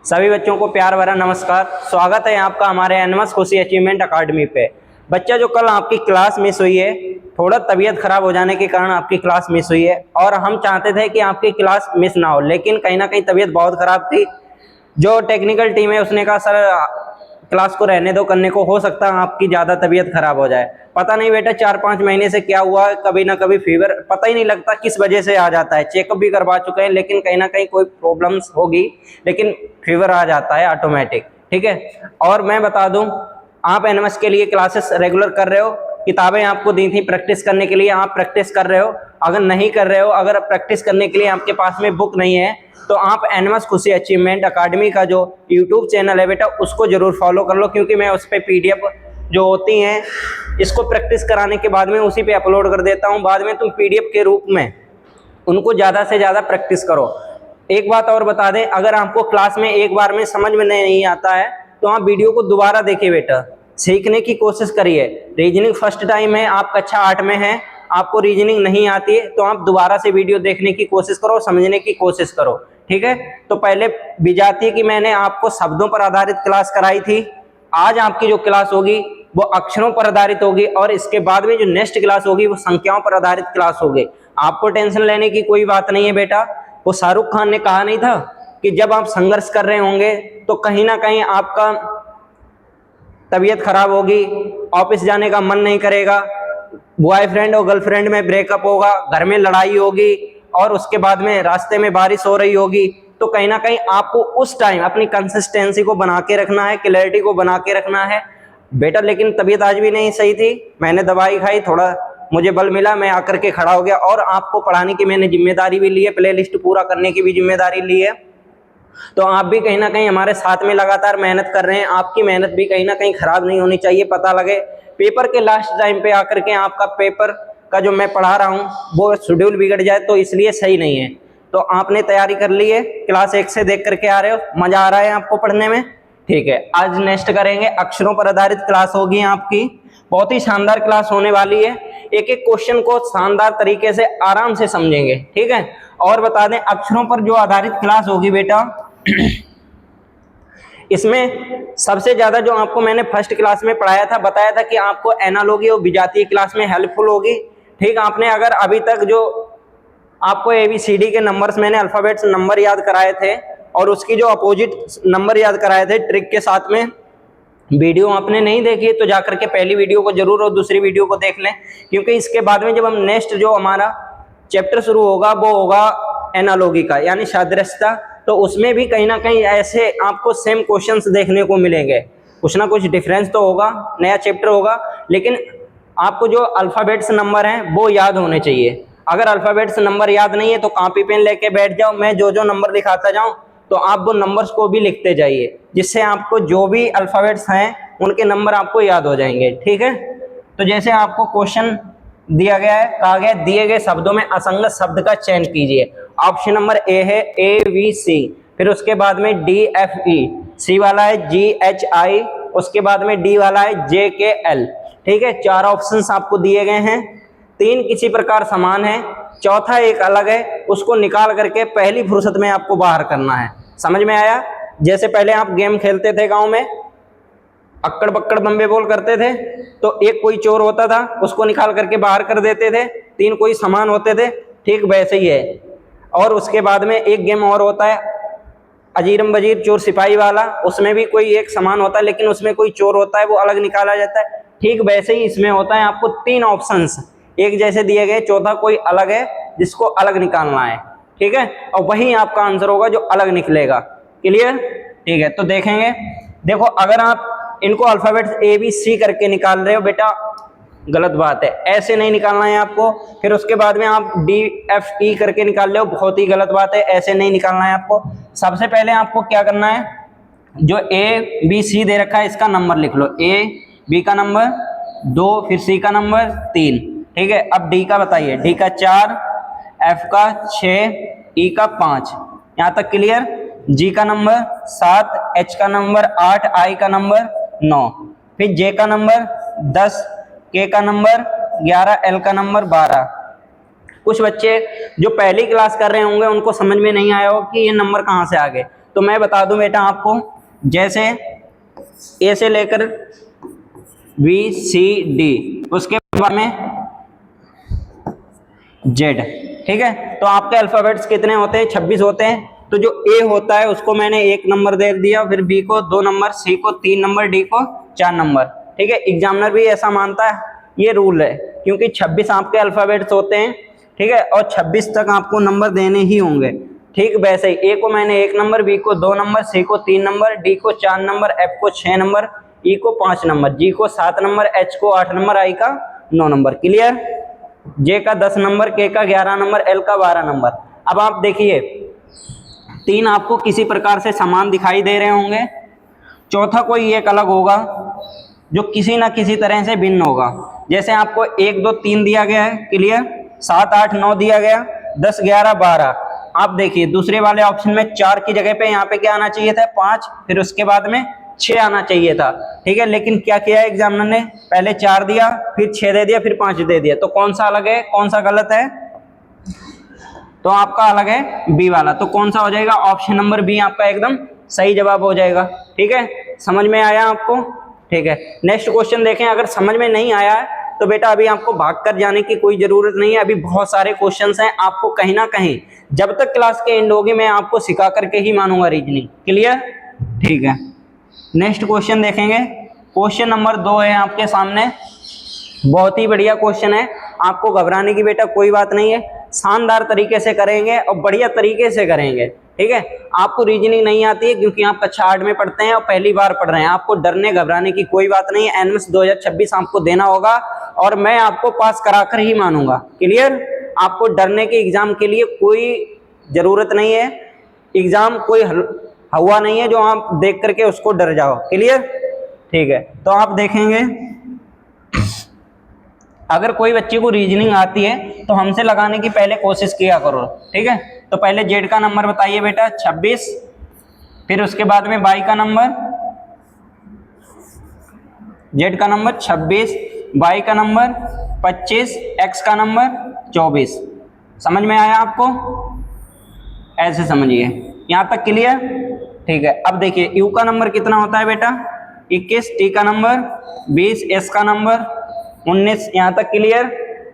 सभी बच्चों को प्यार भरा नमस्कार। स्वागत है आपका हमारे एनएमएस खुशी अचीवमेंट अकादमी पे। बच्चा, जो कल आपकी क्लास मिस हुई है, थोड़ा तबीयत खराब हो जाने के कारण आपकी क्लास मिस हुई है और हम चाहते थे कि आपकी क्लास मिस ना हो, लेकिन कहीं ना कहीं तबीयत बहुत खराब थी। जो टेक्निकल टीम है उसने कहा सर क्लास को रहने दो, करने को हो सकता है आपकी ज़्यादा तबीयत खराब हो जाए। पता नहीं बेटा 4-5 महीने से क्या हुआ है, कभी ना कभी फीवर पता ही नहीं लगता किस वजह से आ जाता है। चेकअप भी करवा चुके हैं लेकिन कहीं ना कहीं कोई प्रॉब्लम्स होगी, लेकिन फीवर आ जाता है ऑटोमेटिक। ठीक है, और मैं बता दूं, आप एनएमएस के लिए क्लासेस रेगुलर कर रहे हो, किताबें आपको दी थी प्रैक्टिस करने के लिए, आप प्रैक्टिस कर रहे हो। अगर नहीं कर रहे हो, अगर प्रैक्टिस करने के लिए आपके पास में बुक नहीं है, तो आप एनएमएस खुशी अचीवमेंट अकादमी का जो यूट्यूब चैनल है बेटा, उसको जरूर फॉलो कर लो, क्योंकि मैं उस पर पीडीएफ जो होती हैं इसको प्रैक्टिस कराने के बाद में उसी पे अपलोड कर देता हूँ। बाद में तुम पीडीएफ के रूप में उनको ज़्यादा से ज़्यादा प्रैक्टिस करो। एक बात और बता दें, अगर आपको क्लास में एक बार में समझ में नहीं आता है तो आप वीडियो को दोबारा देखिए बेटा, सीखने की कोशिश करिए। रीजनिंग फर्स्ट टाइम है, आप कक्षा 8 में हैं, आपको रीजनिंग नहीं आती है, तो आप दोबारा से वीडियो देखने की कोशिश करो, समझने की कोशिश करो। ठीक है, तो पहले विजातीय की मैंने आपको शब्दों पर आधारित क्लास कराई थी। आज आपकी जो क्लास होगी वो अक्षरों पर आधारित होगी, और इसके बाद में जो नेक्स्ट क्लास होगी वो संख्याओं पर आधारित क्लास होगी। आपको टेंशन लेने की कोई बात नहीं है बेटा। वो शाहरुख खान ने कहा नहीं था कि जब आप संघर्ष कर रहे होंगे तो कहीं ना कहीं आपका तबीयत खराब होगी, ऑफिस जाने का मन नहीं करेगा, बॉयफ्रेंड और गर्लफ्रेंड में ब्रेकअप होगा, घर में लड़ाई होगी, और उसके बाद में रास्ते में बारिश हो रही होगी, तो कहीं ना कहीं आपको उस टाइम अपनी कंसिस्टेंसी को बना के रखना है, क्लैरिटी को बना के रखना है बेटा। लेकिन तबीयत आज भी नहीं सही थी, मैंने दवाई खाई, थोड़ा मुझे बल मिला, मैं आकर के खड़ा हो गया, और आपको पढ़ाने की मैंने जिम्मेदारी भी ली है, प्ले लिस्ट पूरा करने की भी जिम्मेदारी ली है। तो आप भी कहीं ना कहीं हमारे साथ में लगातार मेहनत कर रहे हैं, आपकी मेहनत भी कहीं ना कहीं खराब नहीं होनी चाहिए। पता लगे पेपर के लास्ट टाइम पे आकर के आपका पेपर का जो मैं पढ़ा रहा हूँ वो शेड्यूल बिगड़ जाए, तो इसलिए सही नहीं है। तो आपने तैयारी कर ली है, क्लास 1 से देख करके आ रहे हो, मजा आ रहा है आपको पढ़ने में? ठीक है, आज नेक्स्ट करेंगे अक्षरों पर आधारित क्लास होगी आपकी। बहुत ही शानदार क्लास होने वाली है, एक एक क्वेश्चन को शानदार तरीके से आराम से समझेंगे। ठीक है, और बता दें अक्षरों पर जो आधारित क्लास होगी बेटा, इसमें सबसे ज्यादा जो आपको मैंने फर्स्ट क्लास में पढ़ाया था, बताया था कि आपको एनालॉजी और विजातीय क्लास में हेल्पफुल होगी। ठीक, आपने अगर अभी तक जो आपको ABCD के नंबर्स मैंने अल्फाबेट्स नंबर याद कराए थे और उसकी जो अपोजिट नंबर याद कराए थे ट्रिक के साथ में, वीडियो आपने नहीं देखी है तो जाकर के पहली वीडियो को जरूर और दूसरी वीडियो को देख लें, क्योंकि इसके बाद में जब हम नेक्स्ट जो हमारा चैप्टर शुरू होगा वो होगा एनालॉजी का, यानी सादृश्यता। तो उसमें भी कहीं ना कहीं ऐसे आपको सेम क्वेश्चंस देखने को मिलेंगे, कुछ ना कुछ डिफरेंस तो होगा, नया चैप्टर होगा, लेकिन आपको जो अल्फाबेट्स नंबर हैं वो याद होने चाहिए। अगर अल्फाबेट्स नंबर याद नहीं है तो कॉपी पेन लेके बैठ जाओ, मैं जो जो नंबर दिखाता जाऊं तो आप वो नंबर्स को भी लिखते जाइए, जिससे आपको जो भी अल्फाबेट्स हैं उनके नंबर आपको याद हो जाएंगे। ठीक है, तो जैसे आपको क्वेश्चन दिया गया है, कहा गया दिए गए शब्दों में असंगत शब्द का चयन कीजिए। ऑप्शन नंबर ए है ABC, फिर उसके बाद में DFE, C वाला है GHI, उसके बाद में D वाला है JKL। ठीक है, 4 ऑप्शंस आपको दिए गए हैं, 3 किसी प्रकार समान है, चौथा एक अलग है, उसको निकाल करके पहली फुर्सत में आपको बाहर करना है। समझ में आया? जैसे पहले आप गेम खेलते थे गांव में, अक्कड़ बक्कड़ बम्बे बोल करते थे, तो एक कोई चोर होता था, उसको निकाल करके बाहर कर देते थे, 3 कोई समान होते थे। ठीक वैसे ही है। और उसके बाद में एक गेम और होता है अजीरम बजीर चोर सिपाही वाला, उसमें भी कोई एक समान होता है लेकिन उसमें कोई चोर होता है, वो अलग निकाला जाता है। ठीक वैसे ही इसमें होता है, आपको 3 ऑप्शंस एक जैसे दिए गए, चौथा कोई अलग है जिसको अलग निकालना है। ठीक है, और वही आपका आंसर होगा जो अलग निकलेगा। क्लियर? ठीक है, तो देखेंगे, देखो अगर आप इनको अल्फाबेट्स ABC करके निकाल रहे हो बेटा, गलत बात है, ऐसे नहीं निकालना है आपको। फिर उसके बाद में आप DFE करके निकाल रहे हो, बहुत ही गलत बात है, ऐसे नहीं निकालना है आपको। सबसे पहले आपको क्या करना है, जो ABC दे रखा है इसका नंबर लिख लो, B का नंबर 2, फिर C का नंबर 3। ठीक है, अब D का बताइए, D का 4, F का 6, E का 5, यहाँ तक क्लियर? G का नंबर 7, H का नंबर 8, I का नंबर 9, फिर J का नंबर 10, K का नंबर 11, L का नंबर 12। कुछ बच्चे जो पहली क्लास कर रहे होंगे उनको समझ में नहीं आया हो कि ये नंबर कहाँ से आ गए, तो मैं बता दूं बेटा आपको, जैसे ए से लेकर बी सी डी, उसके बाद में जेड, ठीक है। तो आपके अल्फाबेट्स कितने होते हैं? 26 होते हैं। तो जो ए होता है उसको मैंने 1 नंबर दे दिया, फिर बी को 2 नंबर, सी को 3 नंबर, डी को 4 नंबर, ठीक है। एग्जामिनर भी ऐसा मानता है, ये रूल है, क्योंकि 26 आपके अल्फाबेट्स होते हैं, ठीक है, और 26 तक आपको नंबर देने ही होंगे, ठीक। वैसे ही ए को मैंने 1 नंबर, बी को 2 नंबर, सी को 3 नंबर, डी को 4 नंबर, एफ को 6 नंबर, ई को 5 नंबर, जी को 7 नंबर, एच को 8 नंबर, आई का 9 नंबर। क्लियर? जे का 10 नंबर, के का 11 नंबर, एल का 12 नंबर। अब आप देखिए, 3 आपको किसी प्रकार से समान दिखाई दे रहे होंगे, चौथा कोई एक अलग होगा जो किसी ना किसी तरह से भिन्न होगा। जैसे आपको 1 2 3 दिया गया है, क्लियर, 7 8 9 दिया गया, 10 11 12। आप देखिए दूसरे वाले ऑप्शन में 4 की जगह पे यहाँ पे क्या आना चाहिए था? 5, फिर उसके बाद में 6 आना चाहिए था, ठीक है। लेकिन क्या किया एग्जामिनर ने? पहले 4 दिया, फिर 6 दे दिया, फिर 5 दे दिया। तो कौन सा अलग है, कौन सा गलत है? तो आपका अलग है बी वाला। तो कौन सा हो जाएगा? ऑप्शन नंबर बी आपका एकदम सही जवाब हो जाएगा, ठीक है। समझ में आया आपको? ठीक है। नेक्स्ट क्वेश्चन देखें। अगर समझ में नहीं आया है तो बेटा अभी आपको भाग कर जाने की कोई जरूरत नहीं है, अभी बहुत सारे क्वेश्चंस हैं। आपको कहीं ना कहीं जब तक क्लास के एंड होगी मैं आपको सिखा करके ही मानूंगा रीजनिंग। क्लियर? ठीक है। नेक्स्ट क्वेश्चन देखेंगे। क्वेश्चन नंबर 2 है आपके सामने, बहुत ही बढ़िया क्वेश्चन है, आपको घबराने की बेटा कोई बात नहीं है, शानदार तरीके से करेंगे और बढ़िया तरीके से करेंगे, ठीक है। आपको रीजनिंग नहीं आती है क्योंकि आप कक्षा 8 में पढ़ते हैं और पहली बार पढ़ रहे हैं, आपको डरने घबराने की कोई बात नहीं है। एनएमएस 2026 आपको देना होगा और मैं आपको पास कराकर ही मानूंगा। क्लियर? आपको डरने के एग्जाम के लिए कोई जरूरत नहीं है, एग्जाम कोई हुआ नहीं है जो आप देख करके उसको डर जाओ। क्लियर? ठीक है। तो आप देखेंगे, अगर कोई बच्चे को रीजनिंग आती है तो हमसे लगाने की पहले कोशिश किया करो, ठीक है। तो पहले जेड का नंबर बताइए बेटा, 26, फिर उसके बाद में वाई का नंबर, जेड का नंबर 26, वाई का नंबर 25, एक्स का नंबर 24। समझ में आया आपको? ऐसे समझिए, यहां तक क्लियर? ठीक है। अब देखिए यू का नंबर कितना होता है बेटा? 21, टी का नंबर 20, एस का नंबर 19। यहां तक क्लियर?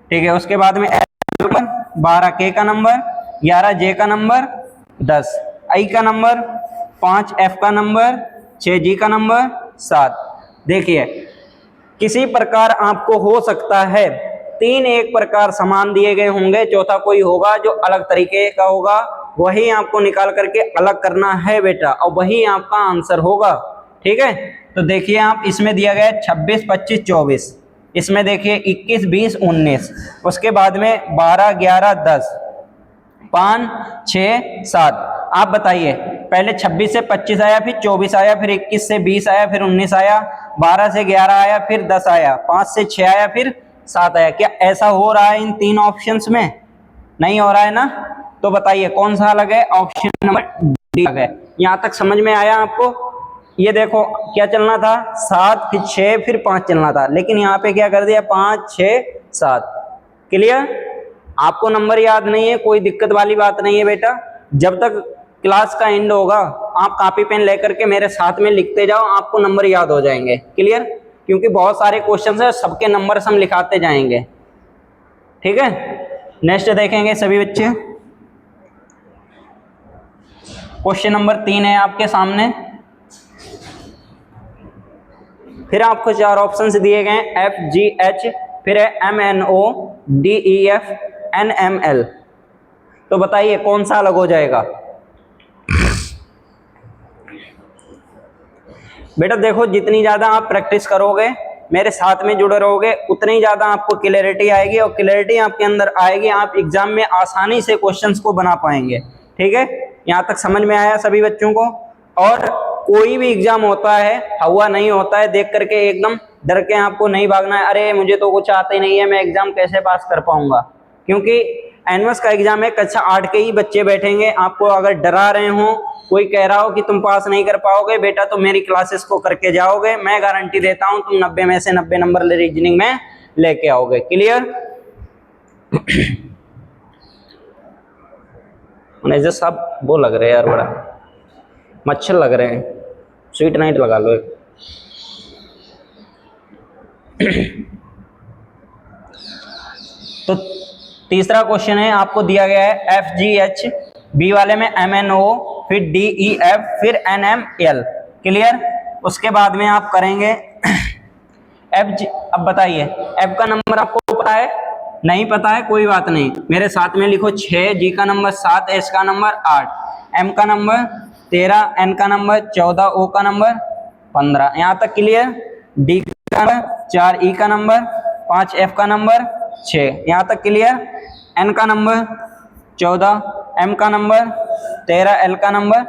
ठीक है। उसके बाद में 12, के का नंबर 11, जे का नंबर 10, आई का नंबर 5, एफ का नंबर 6, जी का नंबर 7। देखिए किसी प्रकार आपको हो सकता है 3 एक प्रकार समान दिए गए होंगे, चौथा कोई होगा जो अलग तरीके का होगा, वही आपको निकाल करके अलग करना है बेटा, और वही आपका आंसर होगा, ठीक है। तो देखिए आप, इसमें दिया गया है 26, 25, 24, इसमें देखिए 21, 20, 19, उसके बाद में 12, 11, 10, 5, 6, 7। आप बताइए, पहले 26 से 25 आया, फिर 24 आया, फिर 21 से 20 आया, फिर 19 आया, 12 से 11 आया, फिर 10 आया, 5 से 6 आया, फिर 7 आया। क्या ऐसा हो रहा है इन 3 ऑप्शंस में? नहीं हो रहा है ना? तो बताइए कौन सा अलग है? ऑप्शन नंबर डी अलग है। यहां तक समझ में आया आपको? ये देखो क्या चलना था, 7 फिर 6 फिर 5 चलना था, लेकिन यहाँ पे क्या कर दिया, 5 6 7। क्लियर? आपको नंबर याद नहीं है, कोई दिक्कत वाली बात नहीं है बेटा। जब तक क्लास का एंड होगा आप कॉपी पेन लेकर के मेरे साथ में लिखते जाओ, आपको नंबर याद हो जाएंगे। क्लियर? क्योंकि बहुत सारे क्वेश्चन है, सबके नंबर हम लिखाते जाएंगे, ठीक है। नेक्स्ट देखेंगे सभी बच्चे। क्वेश्चन नंबर 3 है आपके सामने, फिर आपको 4 ऑप्शंस दिए गए हैं, एफ जी एच, फिर है M N O, D E F, N M L. तो बताइए कौन सा अलग हो जाएगा? बेटा देखो, जितनी ज़्यादा आप प्रैक्टिस करोगे, मेरे साथ में जुड़े रहोगे, उतनी ज़्यादा आपको क्लैरिटी आएगी, और क्लैरिटी आपके अंदर आएगी, आप एग्जाम में आसानी से क्वेश्चंस को बना पाएंगे, ठीक है। यहाँ तक समझ में आया सभी बच्चों को? और कोई भी एग्जाम होता है, हुआ नहीं होता है देख करके एकदम डर के आपको नहीं भागना है, अरे मुझे तो कुछ आता ही नहीं है, मैं एग्जाम कैसे पास कर पाऊंगा। क्योंकि एनएमएस का एग्जाम है, कक्षा 8 के ही बच्चे बैठेंगे, आपको अगर डरा रहे हो, कोई कह रहा हो कि तुम पास नहीं कर पाओगे बेटा, तो मेरी क्लासेस को करके जाओगे, मैं गारंटी देता हूं तुम 90 में से 90 नंबर रीजनिंग में लेके आओगे। क्लियर? मैनेजर साहब वो लग रहे यार बड़ा। मच्छर लग रहे हैं, स्वीट नाइट लगा लो एक। तो तीसरा क्वेश्चन है, आपको दिया गया है FGH, बी वाले में MNO, फिर DEF, फिर NML। क्लियर? उसके बाद में आप करेंगे FG। अब बताइए, F का नंबर आपको पता है? नहीं पता है, कोई बात नहीं, मेरे साथ में लिखो 6, G का नंबर 7, H का नंबर 8, M का नंबर 13, N का नंबर 14, O का नंबर 15। यहाँ तक क्लियर? D का नंबर 4, E का नंबर 5, F का नंबर 6। यहाँ तक क्लियर? N का नंबर 14, M का नंबर 13, L का नंबर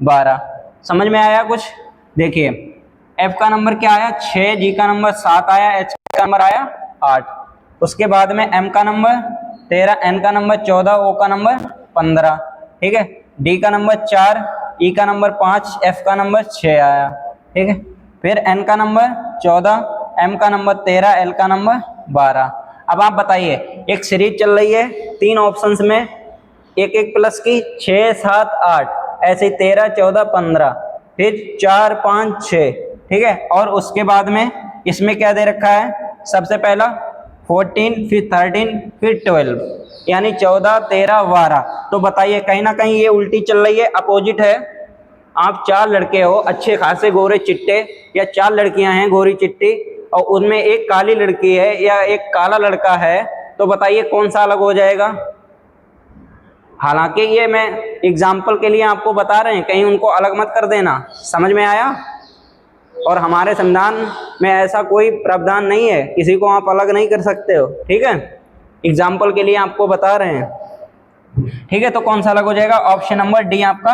12। समझ में आया कुछ? देखिए, F का नंबर क्या आया? 6, G का नंबर 7 आया, H का नंबर आया 8। उसके बाद में M का नंबर 13, N का नंबर 14, O का नंबर 15। ठीक है? D का नंबर 4, E का नंबर 5, F का नंबर 6 आया। ठीक है? फिर N का नंबर 14, M का नंबर 13, L का नंबर 12। अब आप बताइए, एक सीरीज चल रही है 3 ऑप्शंस में, एक एक प्लस की 6, 7, 8, ऐसे 13, 14, 15, फिर 4, 5, 6। ठीक है? और उसके बाद में इसमें क्या दे रखा है? सबसे पहला 14, फिर 13, फिर 12, यानी 14, 13, 12। तो बताइए, कहीं ना कहीं ये उल्टी चल रही है, अपोजिट है। आप 4 लड़के हो अच्छे खासे गोरे चिट्टे, या 4 लड़कियां हैं गोरी चिट्टी, और उनमें एक काली लड़की है या एक काला लड़का है, तो बताइए कौन सा अलग हो जाएगा? हालांकि ये मैं एग्जाम्पल के लिए आपको बता रहे हैं, कहीं उनको अलग मत कर देना। समझ में आया? और हमारे संविधान में ऐसा कोई प्रावधान नहीं है, किसी को आप अलग नहीं कर सकते हो। ठीक है? एग्जाम्पल के लिए आपको बता रहे हैं। ठीक है? तो कौन सा अलग हो जाएगा? ऑप्शन नंबर डी आपका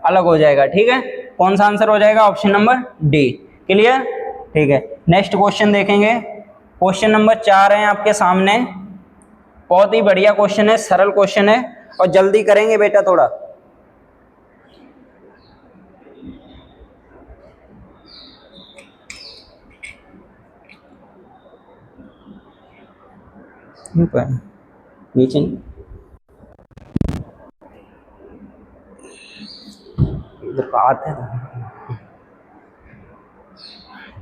अलग हो जाएगा। ठीक है? कौन सा आंसर हो जाएगा? Option number D. क्लियर? ठीक है, नेक्स्ट क्वेश्चन देखेंगे। क्वेश्चन नंबर 4 है आपके सामने। बहुत ही बढ़िया क्वेश्चन है, सरल क्वेश्चन है, और जल्दी करेंगे बेटा थोड़ा। नीचे इधर का आते हैं।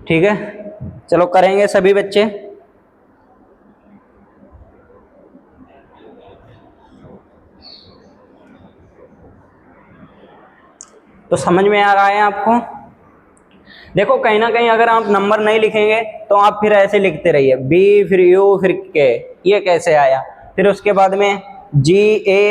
ठीक है, चलो करेंगे सभी बच्चे। तो समझ में आ रहा है आपको? देखो, कहीं ना कहीं अगर आप नंबर नहीं लिखेंगे तो आप फिर ऐसे लिखते रहिए, बी फिर यू फिर के, ये कैसे आया? फिर उसके बाद में जी ए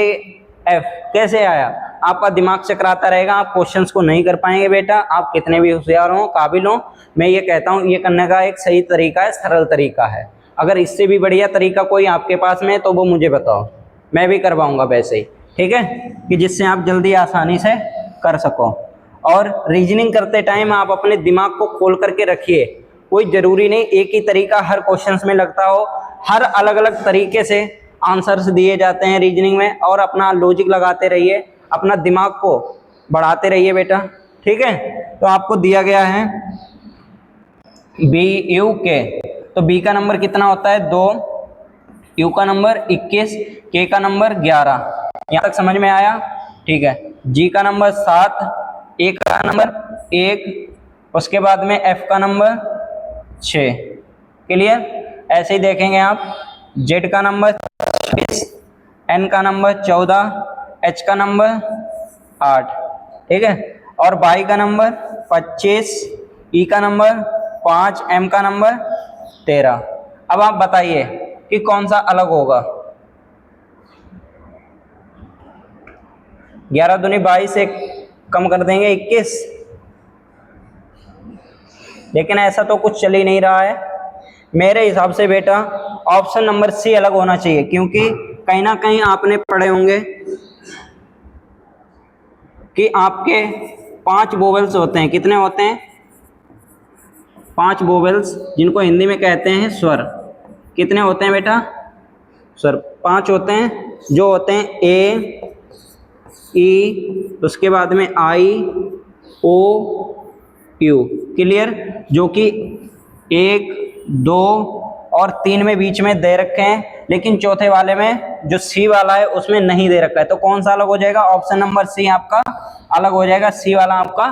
एफ कैसे आया? आपका दिमाग चकराता रहेगा, आप क्वेश्चंस को नहीं कर पाएंगे बेटा। आप कितने भी होशियार हो, काबिल हो, मैं ये कहता हूँ, ये करने का एक सही तरीका है, सरल तरीका है। अगर इससे भी बढ़िया तरीका कोई आपके पास में है तो वो मुझे बताओ, मैं भी करवाऊँगा वैसे ही। ठीक है? कि जिससे आप जल्दी आसानी से कर सको। और रीजनिंग करते टाइम आप अपने दिमाग को खोल करके रखिए। कोई ज़रूरी नहीं एक ही तरीका हर क्वेश्चंस में लगता हो, हर अलग अलग तरीके से आंसर्स दिए जाते हैं रीजनिंग में, और अपना लॉजिक लगाते रहिए, अपना दिमाग को बढ़ाते रहिए बेटा। ठीक है? तो आपको दिया गया है बी यू के, तो बी का नंबर कितना होता है? 2, यू का नंबर 21, के का नंबर 11। यहाँ तक समझ में आया? ठीक है। जी का नंबर 7, ए का नंबर 1, उसके बाद में एफ का नंबर 6। क्लियर? ऐसे ही देखेंगे आप, जेड का नंबर 26, एन का नंबर 14, एच का नंबर 8। ठीक है? और वाई का नंबर 25, ई का नंबर 5, एम का नंबर 13। अब आप बताइए कि कौन सा अलग होगा? 11 दूनी 22 से कम कर देंगे 21, लेकिन ऐसा तो कुछ चल ही नहीं रहा है। मेरे हिसाब से बेटा ऑप्शन नंबर सी अलग होना चाहिए, क्योंकि कहीं ना कहीं आपने पढ़े होंगे कि आपके 5 वोवेल्स होते हैं। कितने होते हैं? 5 वोवेल्स, जिनको हिंदी में कहते हैं स्वर। कितने होते हैं बेटा? स्वर 5 होते हैं, जो होते हैं ए, ई, उसके बाद में आई, ओ, यू। क्लियर? जो कि 1, 2 और 3 में बीच में दे रखे हैं, लेकिन चौथे वाले में जो सी वाला है उसमें नहीं दे रखा है, तो कौन सा अलग हो जाएगा? ऑप्शन नंबर सी आपका अलग हो जाएगा, सी वाला आपका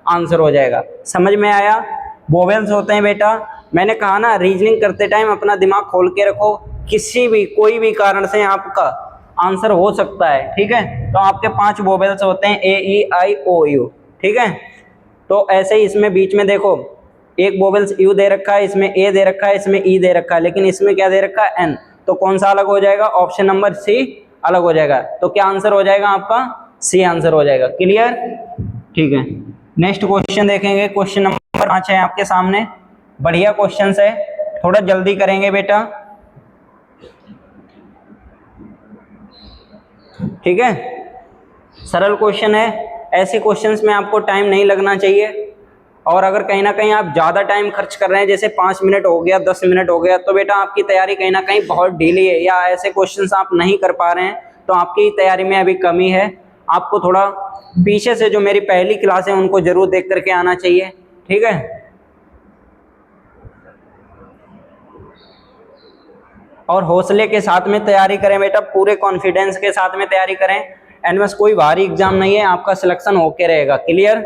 आंसर हो जाएगा। समझ में आया? वोवेल्स होते हैं बेटा, मैंने कहा ना रीजनिंग करते टाइम अपना दिमाग खोल के रखो, किसी भी कोई भी कारण से आपका आंसर हो सकता है, ठीक है। तो आपके 5 वोवेल्स होते हैं, ए ई आई ओ यू, ठीक है। तो ऐसे ही इसमें बीच में देखो एक वोवेल्स यू दे रखा है, इसमें ए दे रखा है, इसमें ई दे रखा है, लेकिन इसमें क्या दे रखा है? एन। तो कौन सा अलग हो जाएगा? ऑप्शन नंबर सी अलग हो जाएगा। तो क्या आंसर हो जाएगा आपका? सी आंसर हो जाएगा। क्लियर? ठीक है, नेक्स्ट क्वेश्चन देखेंगे। क्वेश्चन नंबर 5 है आपके सामने, बढ़िया क्वेश्चन है, थोड़ा जल्दी करेंगे बेटा, ठीक है। सरल क्वेश्चन है, ऐसे क्वेश्चंस में आपको टाइम नहीं लगना चाहिए, और अगर कहीं ना कहीं आप ज़्यादा टाइम खर्च कर रहे हैं, जैसे 5 मिनट हो गया, 10 मिनट हो गया, तो बेटा आपकी तैयारी कहीं ना कहीं बहुत ढीली है, या ऐसे क्वेश्चंस आप नहीं कर पा रहे हैं, तो आपकी तैयारी में अभी कमी है। आपको थोड़ा पीछे से जो मेरी पहली क्लास है उनको जरूर देख करके आना चाहिए, ठीक है। और हौसले के साथ में तैयारी करें बेटा, पूरे कॉन्फिडेंस के साथ में तैयारी करें। एनएमएस कोई भारी एग्जाम नहीं है, आपका सिलेक्शन होके रहेगा। क्लियर?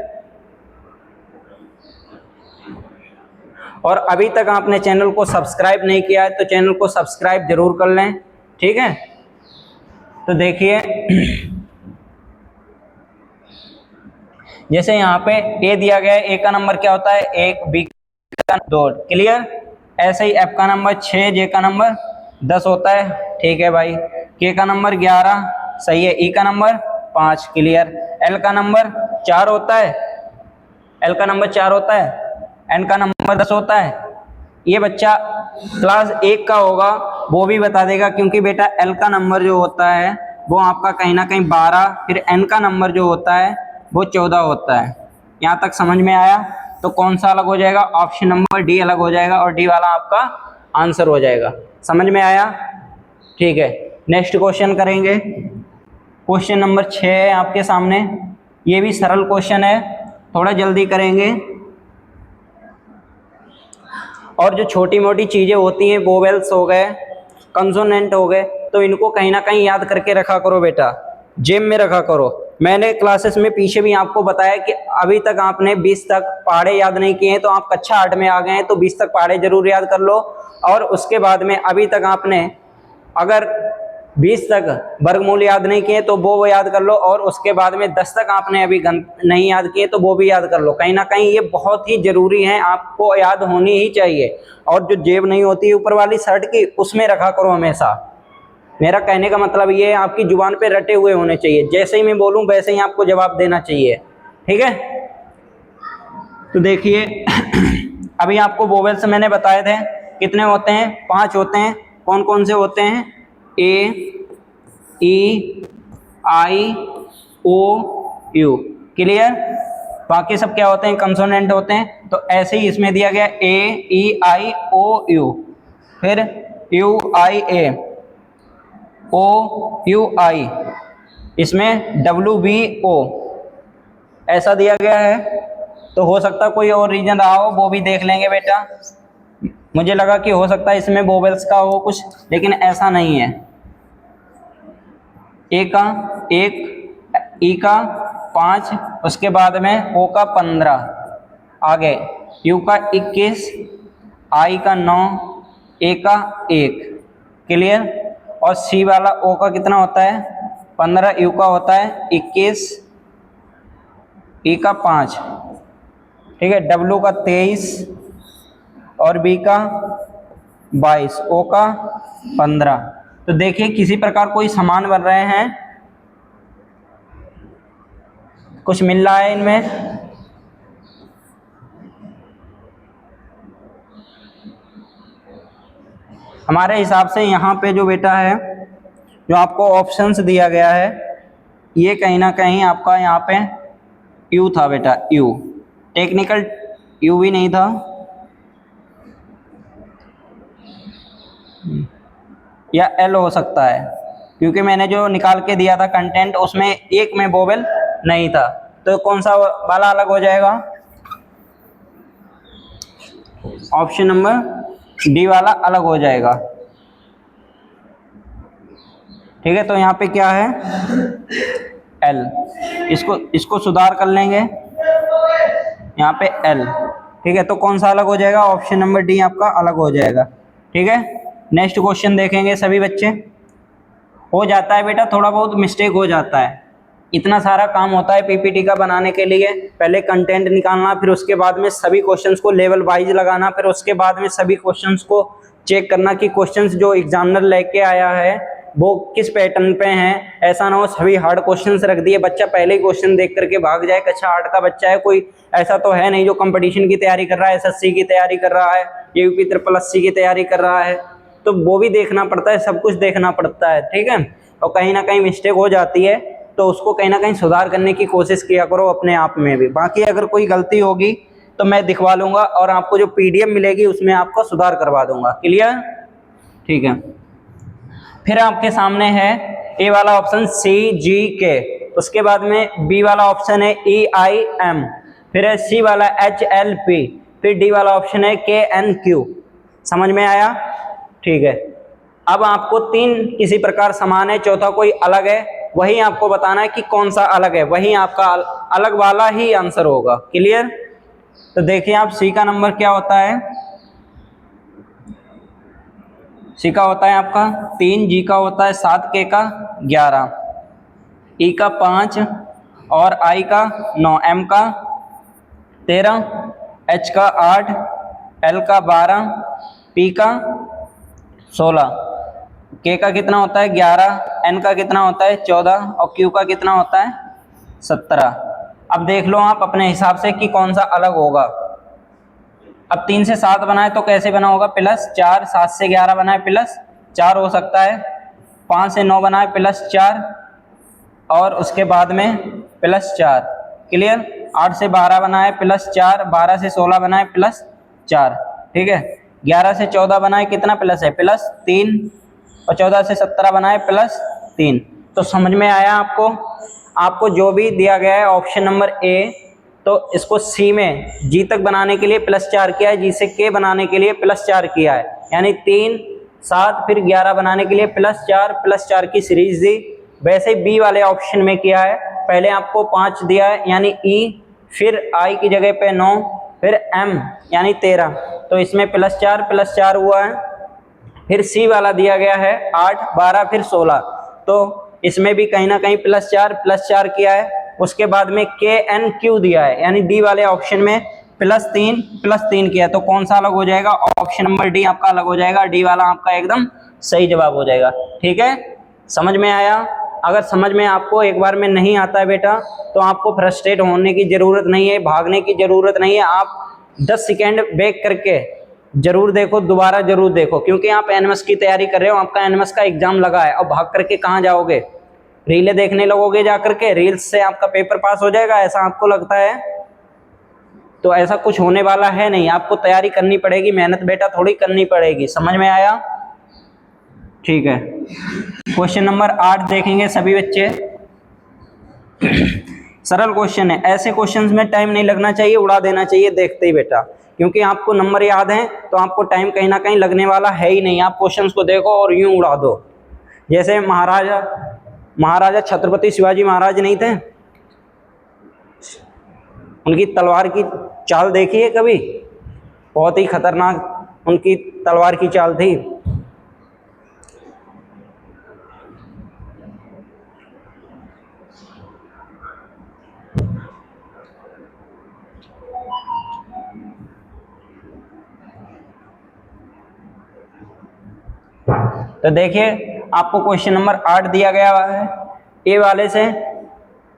और अभी तक आपने चैनल को सब्सक्राइब नहीं किया है तो चैनल को सब्सक्राइब जरूर कर लें, ठीक है। तो देखिए जैसे यहाँ पे ए दिया गया है, ए का नंबर क्या होता है? 1, बी का 2। क्लियर? ऐसे ही एफ का नंबर 6, जे का नंबर 10 होता है, ठीक है भाई। के का नंबर 11, सही है। ई का नंबर 5, क्लियर। एल का नंबर 4 होता है, एल का नंबर 4 होता है। एन का नंबर 10 होता है। ये बच्चा क्लास 1 का होगा वो भी बता देगा, क्योंकि बेटा एल का नंबर जो होता है वो आपका कहीं ना कहीं 12, फिर एन का नंबर जो होता है वो 14 होता है। यहाँ तक समझ में आया? तो कौन सा अलग हो जाएगा? ऑप्शन नंबर डी अलग हो जाएगा, और डी वाला आपका आंसर हो जाएगा। समझ में आया? ठीक है, नेक्स्ट क्वेश्चन करेंगे। क्वेश्चन नंबर 6 है आपके सामने, ये भी सरल क्वेश्चन है, थोड़ा जल्दी करेंगे। और जो छोटी मोटी चीज़ें होती हैं, वोवेल्स हो गए, कंसोनेंट हो गए, तो इनको कहीं ना कहीं याद करके रखा करो बेटा, जेब में रखा करो। मैंने क्लासेस में पीछे भी आपको बताया कि अभी तक आपने 20 तक पहाड़े याद नहीं किए हैं, तो आप कक्षा 8 में आ गए हैं, तो 20 तक पहाड़े जरूर याद कर लो। और उसके बाद में अभी तक आपने अगर 20 तक वर्गमूल याद नहीं किए तो वो याद कर लो, और उसके बाद में 10 तक आपने अभी नहीं याद किए तो वो भी याद कर लो। कहीं ना कहीं ये बहुत ही जरूरी है, आपको याद होनी ही चाहिए। और जो जेब नहीं होती ऊपर वाली शर्ट की, उसमें रखा करो हमेशा। मेरा कहने का मतलब ये है, आपकी जुबान पे रटे हुए होने चाहिए, जैसे ही मैं बोलूं वैसे ही आपको जवाब देना चाहिए, ठीक है। तो देखिए अभी आपको वोवेल्स मैंने बताए थे, कितने होते हैं? 5 होते हैं। कौन कौन से होते हैं? ए, E, I, O, you. Clear? बाकी सब क्या होते हैं? कंसोनेंट होते हैं। तो ऐसे ही इसमें दिया गया A, E, I, O, U, फिर U, I, A, O, U, I, इसमें डब्ल्यू, बी, ओ, ऐसा दिया गया है। तो हो सकता कोई और रीजन रहा हो, वो भी देख लेंगे बेटा। मुझे लगा कि हो सकता है इसमें वोवेल्स का हो कुछ, लेकिन ऐसा नहीं है। ए का 1, ई का 5, उसके बाद में ओ का 15, आगे यू का 21, आई का 9, ए का 1। क्लियर? और सी वाला ओ का कितना होता है? 15, यू का होता है 21, ई का 5, ठीक है। डब्ल्यू का 23 और बी का 22, ओ का 15। तो देखिए किसी प्रकार कोई समान बन रहे हैं, कुछ मिल रहा है इनमें। हमारे हिसाब से यहाँ पे जो बेटा है, जो आपको ऑप्शंस दिया गया है, ये कहीं ना कहीं आपका यहाँ पे यू था बेटा, यू। टेक्निकल यू भी नहीं था, या एल हो सकता है, क्योंकि मैंने जो निकाल के दिया था कंटेंट, उसमें एक में वोवेल नहीं था। तो कौन सा वाला अलग हो जाएगा? ऑप्शन नंबर डी वाला अलग हो जाएगा। ठीक है, तो यहाँ पे क्या है एल, इसको सुधार कर लेंगे यहाँ पे एल। ठीक है, तो कौन सा अलग हो जाएगा, ऑप्शन नंबर डी आपका अलग हो जाएगा। ठीक है, नेक्स्ट क्वेश्चन देखेंगे सभी बच्चे। हो जाता है बेटा, थोड़ा बहुत मिस्टेक हो जाता है, इतना सारा काम होता है पीपीटी का बनाने के लिए, पहले कंटेंट निकालना, फिर उसके बाद में सभी क्वेश्चंस को लेवल वाइज लगाना, फिर उसके बाद में सभी क्वेश्चंस को चेक करना कि क्वेश्चंस जो एग्जामिनर लेके आया है वो किस पैटर्न पे हैं। ऐसा ना हो सभी हार्ड क्वेश्चंस रख दिए, बच्चा पहले ही क्वेश्चन देख करके भाग जाए। कक्षा 8 का बच्चा है, कोई ऐसा तो है नहीं जो कंपटीशन की तैयारी कर रहा है, एसएससी की तैयारी कर रहा है, यूपी ट्रिपल एससी की तैयारी कर रहा है, तो वो भी देखना पड़ता है, सब कुछ देखना पड़ता है। ठीक है, और कहीं ना कहीं मिस्टेक हो जाती है तो उसको कहीं ना कहीं सुधार करने की कोशिश किया करो अपने आप में भी। बाकी अगर कोई गलती होगी तो मैं दिखवा लूँगा और आपको जो पीडीएफ मिलेगी उसमें आपको सुधार करवा दूंगा। क्लियर? ठीक है, फिर आपके सामने है ए वाला ऑप्शन CGK, उसके बाद में बी वाला ऑप्शन है EIM, फिर है सी वाला HLP, फिर डी वाला ऑप्शन है KNQ। समझ में आया? ठीक है, अब आपको 3 किसी प्रकार समान है, चौथा कोई अलग है, वही आपको बताना है कि कौन सा अलग है, वही आपका अलग वाला ही आंसर होगा। क्लियर? तो देखिए आप, सी का नंबर क्या होता है, सी का होता है आपका 3, जी का होता है 7, के का 11, ई का 5 और आई का 9, एम का 13, एच का 8, एल का 12, पी का 16, के का कितना होता है 11, एन का कितना होता है 14 और क्यू का कितना होता है 17। अब देख लो आप अपने हिसाब से कि कौन सा अलग होगा। अब 3 से 7 बनाए तो कैसे बना होगा, +4, 7 से 11 बनाए +4 हो सकता है, 5 से 9 बनाए +4 और उसके बाद में +4। क्लियर? 8 से 12 बनाए +4, 12 से 16 बनाए +4। ठीक है, 11 से 14 बनाए कितना प्लस है +3 और 14 से 17 बनाए +3। तो समझ में आया आपको? आपको जो भी दिया गया है ऑप्शन नंबर ए, तो इसको सी में जी तक बनाने के लिए +4 किया है, जी से के बनाने के लिए +4 किया है, यानी 3, 7 फिर 11 बनाने के लिए +4 की सीरीज दी। वैसे ही बी वाले ऑप्शन में किया है, पहले आपको 5 दिया है यानी ई, फिर आई की जगह पे 9, फिर एम यानी 13, तो इसमें +4 हुआ है। फिर सी वाला दिया गया है 8, 12 फिर 16, तो इसमें भी कहीं ना कहीं +4 किया है। उसके बाद में KNQ दिया है, यानी डी वाले ऑप्शन में +3 किया है, तो कौन सा अलग हो जाएगा, ऑप्शन नंबर डी आपका अलग हो जाएगा, डी वाला आपका एकदम सही जवाब हो जाएगा। ठीक है, समझ में आया? अगर समझ में आपको एक बार में नहीं आता है बेटा तो आपको फ्रस्ट्रेट होने की ज़रूरत नहीं है, भागने की ज़रूरत नहीं है, आप 10 सेकेंड बैक करके जरूर देखो, दोबारा जरूर देखो, क्योंकि आप एनएमएस की तैयारी कर रहे हो, आपका एनएमएस का एग्जाम लगा है। और भाग करके कहाँ जाओगे, रीलें देखने लगोगे जा करके, रील्स से आपका पेपर पास हो जाएगा ऐसा आपको लगता है? तो ऐसा कुछ होने वाला है नहीं, आपको तैयारी करनी पड़ेगी, मेहनत बेटा थोड़ी करनी पड़ेगी। समझ में आया? ठीक है, क्वेश्चन नंबर 8 देखेंगे सभी बच्चे। सरल क्वेश्चन है, ऐसे क्वेश्चंस में टाइम नहीं लगना चाहिए, उड़ा देना चाहिए देखते ही बेटा, क्योंकि आपको नंबर याद हैं तो आपको टाइम कहीं ना कहीं लगने वाला है ही नहीं। आप क्वेश्चंस को देखो और यूं उड़ा दो। जैसे महाराजा छत्रपति शिवाजी महाराज नहीं थे, उनकी तलवार की चाल देखी है कभी? बहुत ही खतरनाक उनकी तलवार की चाल थी। तो देखिए आपको क्वेश्चन नंबर 8 दिया गया है, ए वाले से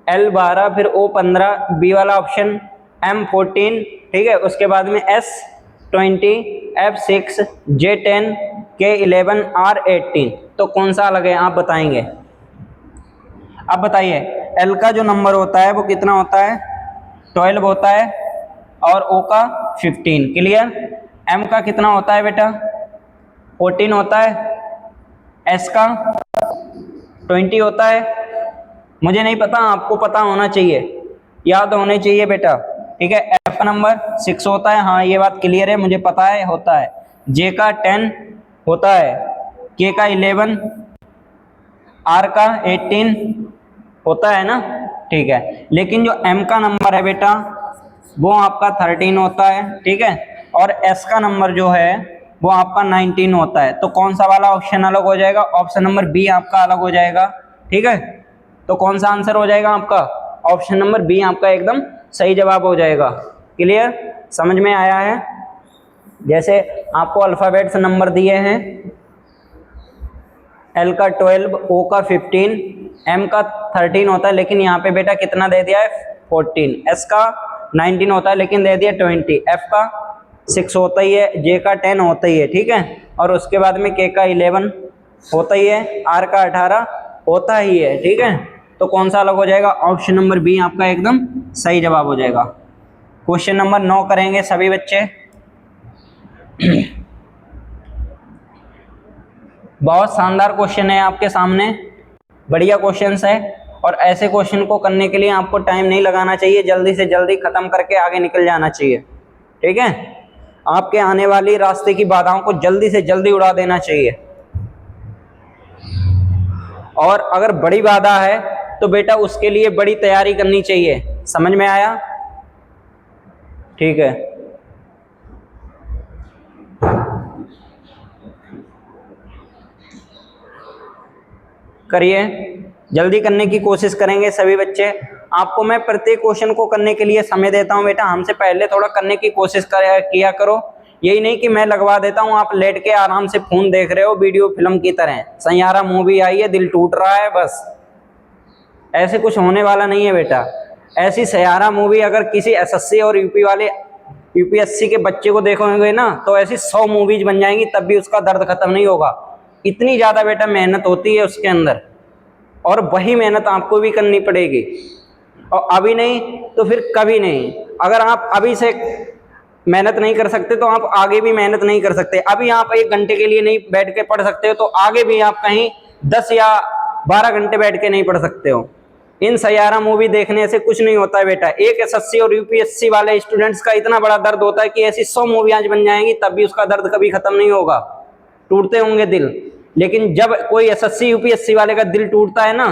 L12 फिर O15, बी वाला ऑप्शन M14, ठीक है, उसके बाद में S20, F6, J10, K11, R18, तो कौन सा अलग है आप बताएंगे? अब बताइए, L का जो नंबर होता है वो कितना होता है 12 होता है और O का 15। क्लियर? M का कितना होता है बेटा 14 होता है, S का 20 होता है। मुझे नहीं पता, आपको पता होना चाहिए, याद होने चाहिए बेटा। ठीक है, F का नंबर 6 होता है, हाँ ये बात क्लियर है, मुझे पता है होता है। जे का 10 होता है, के का 11, आर का 18 होता है ना, ठीक है। लेकिन जो एम का नंबर है बेटा वो आपका 13 होता है, ठीक है। और एस का नंबर जो है वो आपका 19 होता है। तो कौन सा वाला ऑप्शन अलग हो जाएगा? ऑप्शन नंबर बी आपका अलग हो जाएगा, ठीक है। तो कौन सा आंसर हो जाएगा आपका? ऑप्शन नंबर बी आपका एकदम सही जवाब हो जाएगा। क्लियर? समझ में आया है? जैसे आपको अल्फाबेट्स नंबर दिए हैं, एल का 12, ओ का 15, एम का 13 होता है, लेकिन यहाँ पे बेटा कितना दे दिया है? 14। एस का 19 होता है लेकिन दे दिया 20। एफ का 6 होता ही है, जे का 10 होता ही है, ठीक है। और उसके बाद में के का 11 होता ही है, आर का 18 होता ही है, ठीक है। तो कौन सा अलग हो जाएगा? ऑप्शन नंबर बी आपका एकदम सही जवाब हो जाएगा। क्वेश्चन नंबर 9 करेंगे सभी बच्चे। बहुत शानदार क्वेश्चन है आपके सामने, बढ़िया क्वेश्चंस है। और ऐसे क्वेश्चन को करने के लिए आपको टाइम नहीं लगाना चाहिए, जल्दी से जल्दी खत्म करके आगे निकल जाना चाहिए, ठीक है। आपके आने वाली रास्ते की बाधाओं को जल्दी से जल्दी उड़ा देना चाहिए। और अगर बड़ी बाधा है तो बेटा उसके लिए बड़ी तैयारी करनी चाहिए। समझ में आया? ठीक है। करिए, जल्दी करने की कोशिश करेंगे सभी बच्चे। आपको मैं प्रत्येक क्वेश्चन को करने के लिए समय देता हूं बेटा, हमसे पहले थोड़ा करने की कोशिश किया करो। यही नहीं कि मैं लगवा देता हूं, आप लेट के आराम से फोन देख रहे हो वीडियो फिल्म की तरह, सैयारा मूवी आई है दिल टूट रहा है बस। ऐसे कुछ होने वाला नहीं है बेटा। ऐसी सैयारा मूवी अगर किसी एसएससी और यूपीएससी के बच्चे को देखोगे ना तो ऐसी 100 मूवीज बन जाएंगी, तब भी उसका दर्द खत्म नहीं होगा। इतनी ज्यादा बेटा मेहनत होती है उसके अंदर, और वही मेहनत आपको भी करनी पड़ेगी। और अभी नहीं तो फिर कभी नहीं। अगर आप अभी से मेहनत नहीं कर सकते तो आप आगे भी मेहनत नहीं कर सकते। अभी आप 1 घंटे के लिए नहीं बैठ के पढ़ सकते हो तो आगे भी आप कहीं 10 या 12 घंटे बैठ के नहीं पढ़ सकते हो। इन सैयारा मूवी देखने से कुछ नहीं होता है बेटा। एक एसएससी और यूपीएससी वाले स्टूडेंट्स का इतना बड़ा दर्द होता है कि ऐसी 100 मूवी आज बन जाएंगी तब भी उसका दर्द कभी खत्म नहीं होगा, टूटते होंगे दिल। लेकिन जब कोई एसएससी यूपीएससी वाले का दिल टूटता है ना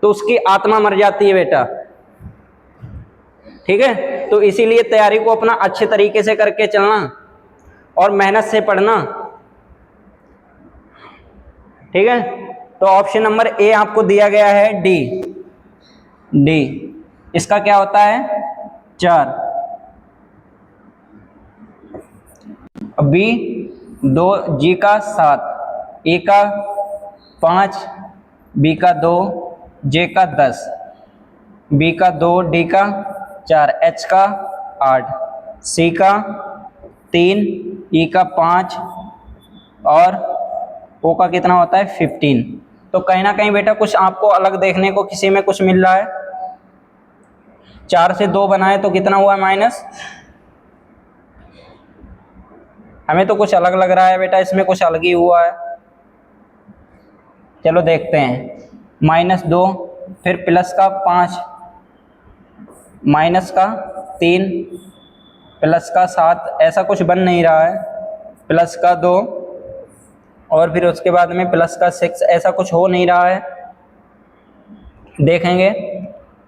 तो उसकी आत्मा मर जाती है बेटा, ठीक है। तो इसीलिए तैयारी को अपना अच्छे तरीके से करके चलना और मेहनत से पढ़ना, ठीक है। तो ऑप्शन नंबर ए आपको दिया गया है डी। इसका क्या होता है? 4। बी 2, जी का 7, ए का 5, बी का 2, जे का 10, बी का 2, डी का 4, एच का 8, सी का 3, ई का 5 और ओ का कितना होता है? 15। तो कहीं ना कहीं बेटा कुछ आपको अलग देखने को किसी में कुछ मिल रहा है। 4 से 2 बनाए तो कितना हुआ? माइनस। हमें तो कुछ अलग लग रहा है बेटा, इसमें कुछ अलग ही हुआ है। चलो देखते हैं। -2, फिर प्लस का 5, माइनस का 3, प्लस का 7, ऐसा कुछ बन नहीं रहा है। प्लस का 2 और फिर उसके बाद में प्लस का 6, ऐसा कुछ हो नहीं रहा है। देखेंगे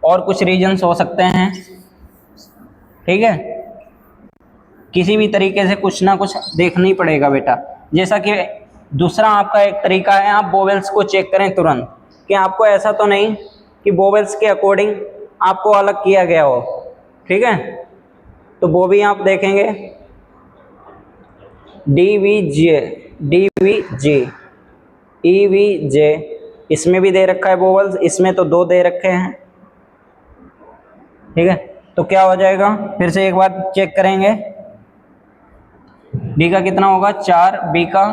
और कुछ रीजन्स हो सकते हैं, ठीक है। किसी भी तरीके से कुछ ना कुछ देखना ही पड़ेगा बेटा। जैसा कि दूसरा आपका एक तरीका है, आप वोवेल्स को चेक करें तुरंत कि आपको ऐसा तो नहीं कि वोवेल्स के अकॉर्डिंग आपको अलग किया गया हो, ठीक है। तो वो भी आप देखेंगे। DVJ, EVJ, इसमें भी दे रखा है वोवेल्स, इसमें तो 2 दे रखे हैं, ठीक है। तो क्या हो जाएगा? फिर से एक बार चेक करेंगे। डी का कितना होगा? 4, बी का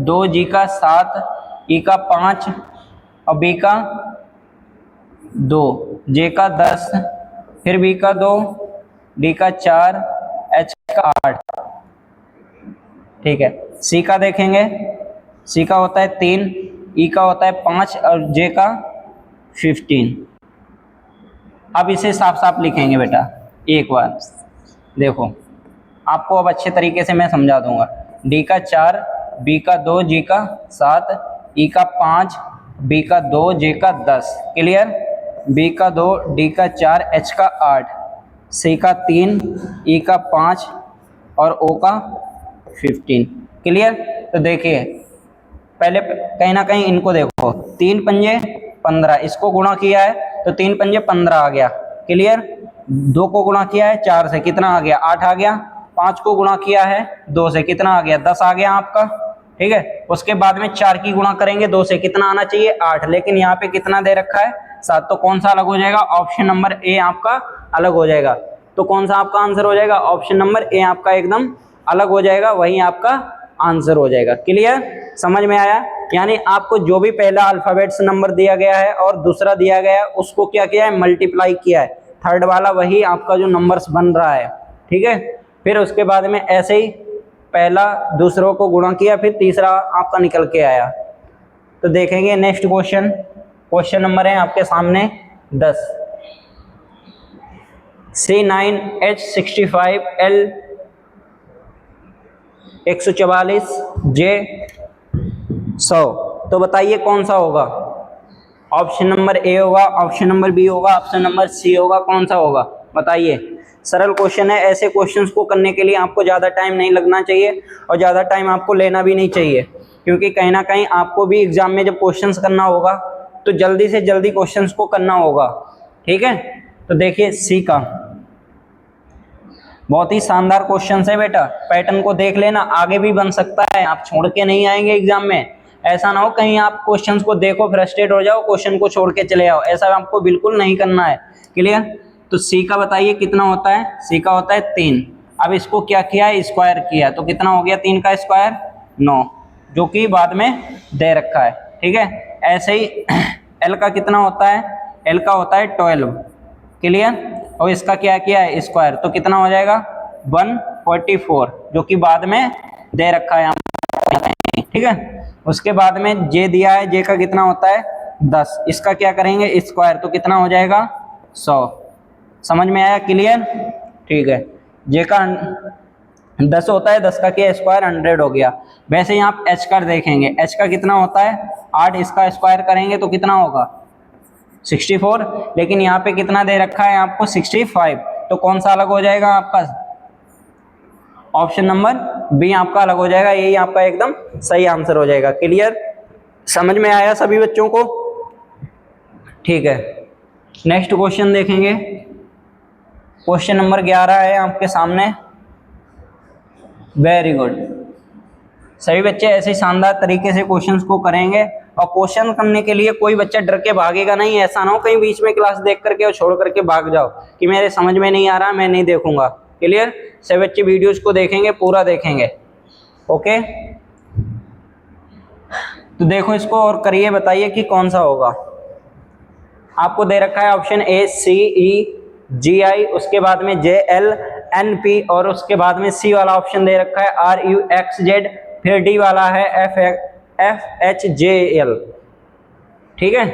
2, जी का 7, ई का 5 और बी का 2, जे का 10, फिर बी का 2, डी का 4, एच का 8, ठीक है। सी का देखेंगे, सी का होता है 3, ई का होता है 5 और जे का 15। अब इसे साफ साफ लिखेंगे बेटा। एक बार देखो, आपको अब अच्छे तरीके से मैं समझा दूंगा। डी का 4, बी का 2, जी का 7, ई का 5, बी का 2, जे का 10। क्लियर? बी का 2, डी का 4, एच का 8, सी का 3, ई का 5 और ओ का 15। क्लियर? तो देखिए पहले कहीं ना कहीं इनको देखो, 3 पंजे 15, इसको गुणा किया है तो 3 पंजे 15 आ गया। क्लियर? 2 को गुणा किया है 4 से, कितना आ गया? 8 आ गया। 5 को गुणा किया है 2 से, कितना आ गया? 10 आ गया आपका। ठीक है, उसके बाद में 4 की गुणा करेंगे 2 से, कितना आना चाहिए? 8, लेकिन यहाँ पे कितना दे रखा है? 7। तो कौन सा अलग हो जाएगा? ऑप्शन नंबर ए आपका अलग हो जाएगा। तो कौन सा आपका आंसर हो जाएगा? ऑप्शन नंबर ए आपका एकदम अलग हो जाएगा, वही आपका आंसर हो जाएगा। क्लियर? समझ में आया? यानी आपको जो भी पहला अल्फाबेट्स नंबर दिया गया है और दूसरा दिया गया है उसको क्या किया है? मल्टीप्लाई किया है। थर्ड वाला वही आपका जो नंबर्स बन रहा है। ठीक है, फिर उसके बाद में ऐसे ही पहला दूसरों को गुणा किया, फिर तीसरा आपका निकल के आया। तो देखेंगे नेक्स्ट क्वेश्चन। क्वेश्चन नंबर है आपके सामने 10। C9H65 L 144 J 100। तो बताइए कौन सा होगा? ऑप्शन नंबर ए होगा, ऑप्शन नंबर बी होगा, ऑप्शन नंबर सी होगा, कौन सा होगा? बताइए। सरल क्वेश्चन है, ऐसे क्वेश्चंस को करने के लिए आपको ज़्यादा टाइम नहीं लगना चाहिए और ज़्यादा टाइम आपको लेना भी नहीं चाहिए, क्योंकि कहीं ना कहीं आपको भी एग्जाम में जब क्वेश्चंस करना होगा तो जल्दी से जल्दी क्वेश्चंस को करना होगा। ठीक है, तो देखिए सी का बहुत ही शानदार क्वेश्चन है बेटा, पैटर्न को देख लेना, आगे भी बन सकता है, आप छोड़ के नहीं आएंगे एग्जाम में। ऐसा ना हो कहीं आप क्वेश्चंस को देखो फ्रस्ट्रेट हो जाओ, क्वेश्चन को छोड़ के चले आओ, ऐसा आपको बिल्कुल नहीं करना है। क्लियर? तो सी का बताइए कितना होता है? सी का होता है 3। अब इसको क्या किया है? स्क्वायर किया, तो कितना हो गया? 3 का स्क्वायर 9, जो कि बाद में दे रखा है। ठीक है, ऐसे ही एल का कितना होता है? एल का होता है 12। क्लियर? और इसका क्या किया है? स्क्वायर, तो कितना हो जाएगा? 144, जो कि बाद में दे रखा है। ठीक है, उसके बाद में जे दिया है, जे का कितना होता है? 10। इसका क्या करेंगे? स्क्वायर, तो कितना हो जाएगा? 100। समझ में आया? क्लियर? ठीक है, जे का 10 होता है, 10 का क्या स्क्वायर? 100 हो गया। वैसे ही आप एच का देखेंगे, एच का कितना होता है? 8। इसका स्क्वायर करेंगे तो कितना होगा? 64। लेकिन यहाँ पे कितना दे रखा है आपको? 65। तो कौन सा अलग हो जाएगा आपका? ऑप्शन नंबर बी आपका अलग हो जाएगा, यही आपका एकदम सही आंसर हो जाएगा। क्लियर? समझ में आया सभी बच्चों को? ठीक है, नेक्स्ट क्वेश्चन देखेंगे। क्वेश्चन नंबर 11 है आपके सामने। वेरी गुड, सभी बच्चे ऐसे शानदार तरीके से क्वेश्चंस को करेंगे, और क्वेश्चन करने के लिए कोई बच्चा डर के भागेगा नहीं। ऐसा ना हो कहीं बीच में क्लास देख करके और छोड़ करके भाग जाओ कि मेरे समझ में नहीं आ रहा, मैं नहीं देखूंगा। क्लियर? सभी बच्चे वीडियोस को देखेंगे, पूरा देखेंगे। ओके, तो देखो इसको और करिए, बताइए कि कौन सा होगा। आपको दे रखा है ऑप्शन ए सी ई जी आई, उसके बाद में जे एल एन पी, और उसके बाद में सी वाला ऑप्शन दे रखा है आर यू एक्स जेड, फिर डी वाला है एफ एच जे एल। ठीक है,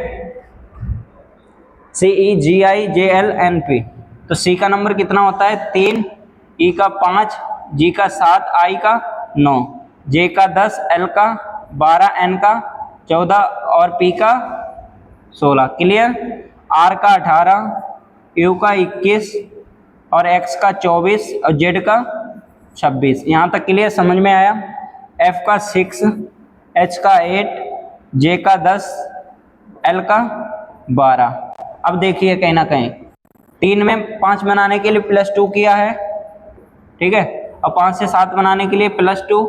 सी ई जी आई जे एल एन पी। तो सी का नंबर कितना होता है? 3, ई का 5, जी का 7, आई का 9, जे का 10, एल का 12, एन का 14 और पी का 16। क्लियर? आर का 18, यू का 21 और एक्स का 24 और जेड का 26। यहाँ तक क्लियर? समझ में आया? एफ का 6, एच का 8, जे का 10, एल का 12। अब देखिए कहीं ना कहीं 3 में 5 बनाने के लिए +2 किया है। ठीक है, और 5 से 7 बनाने के लिए +2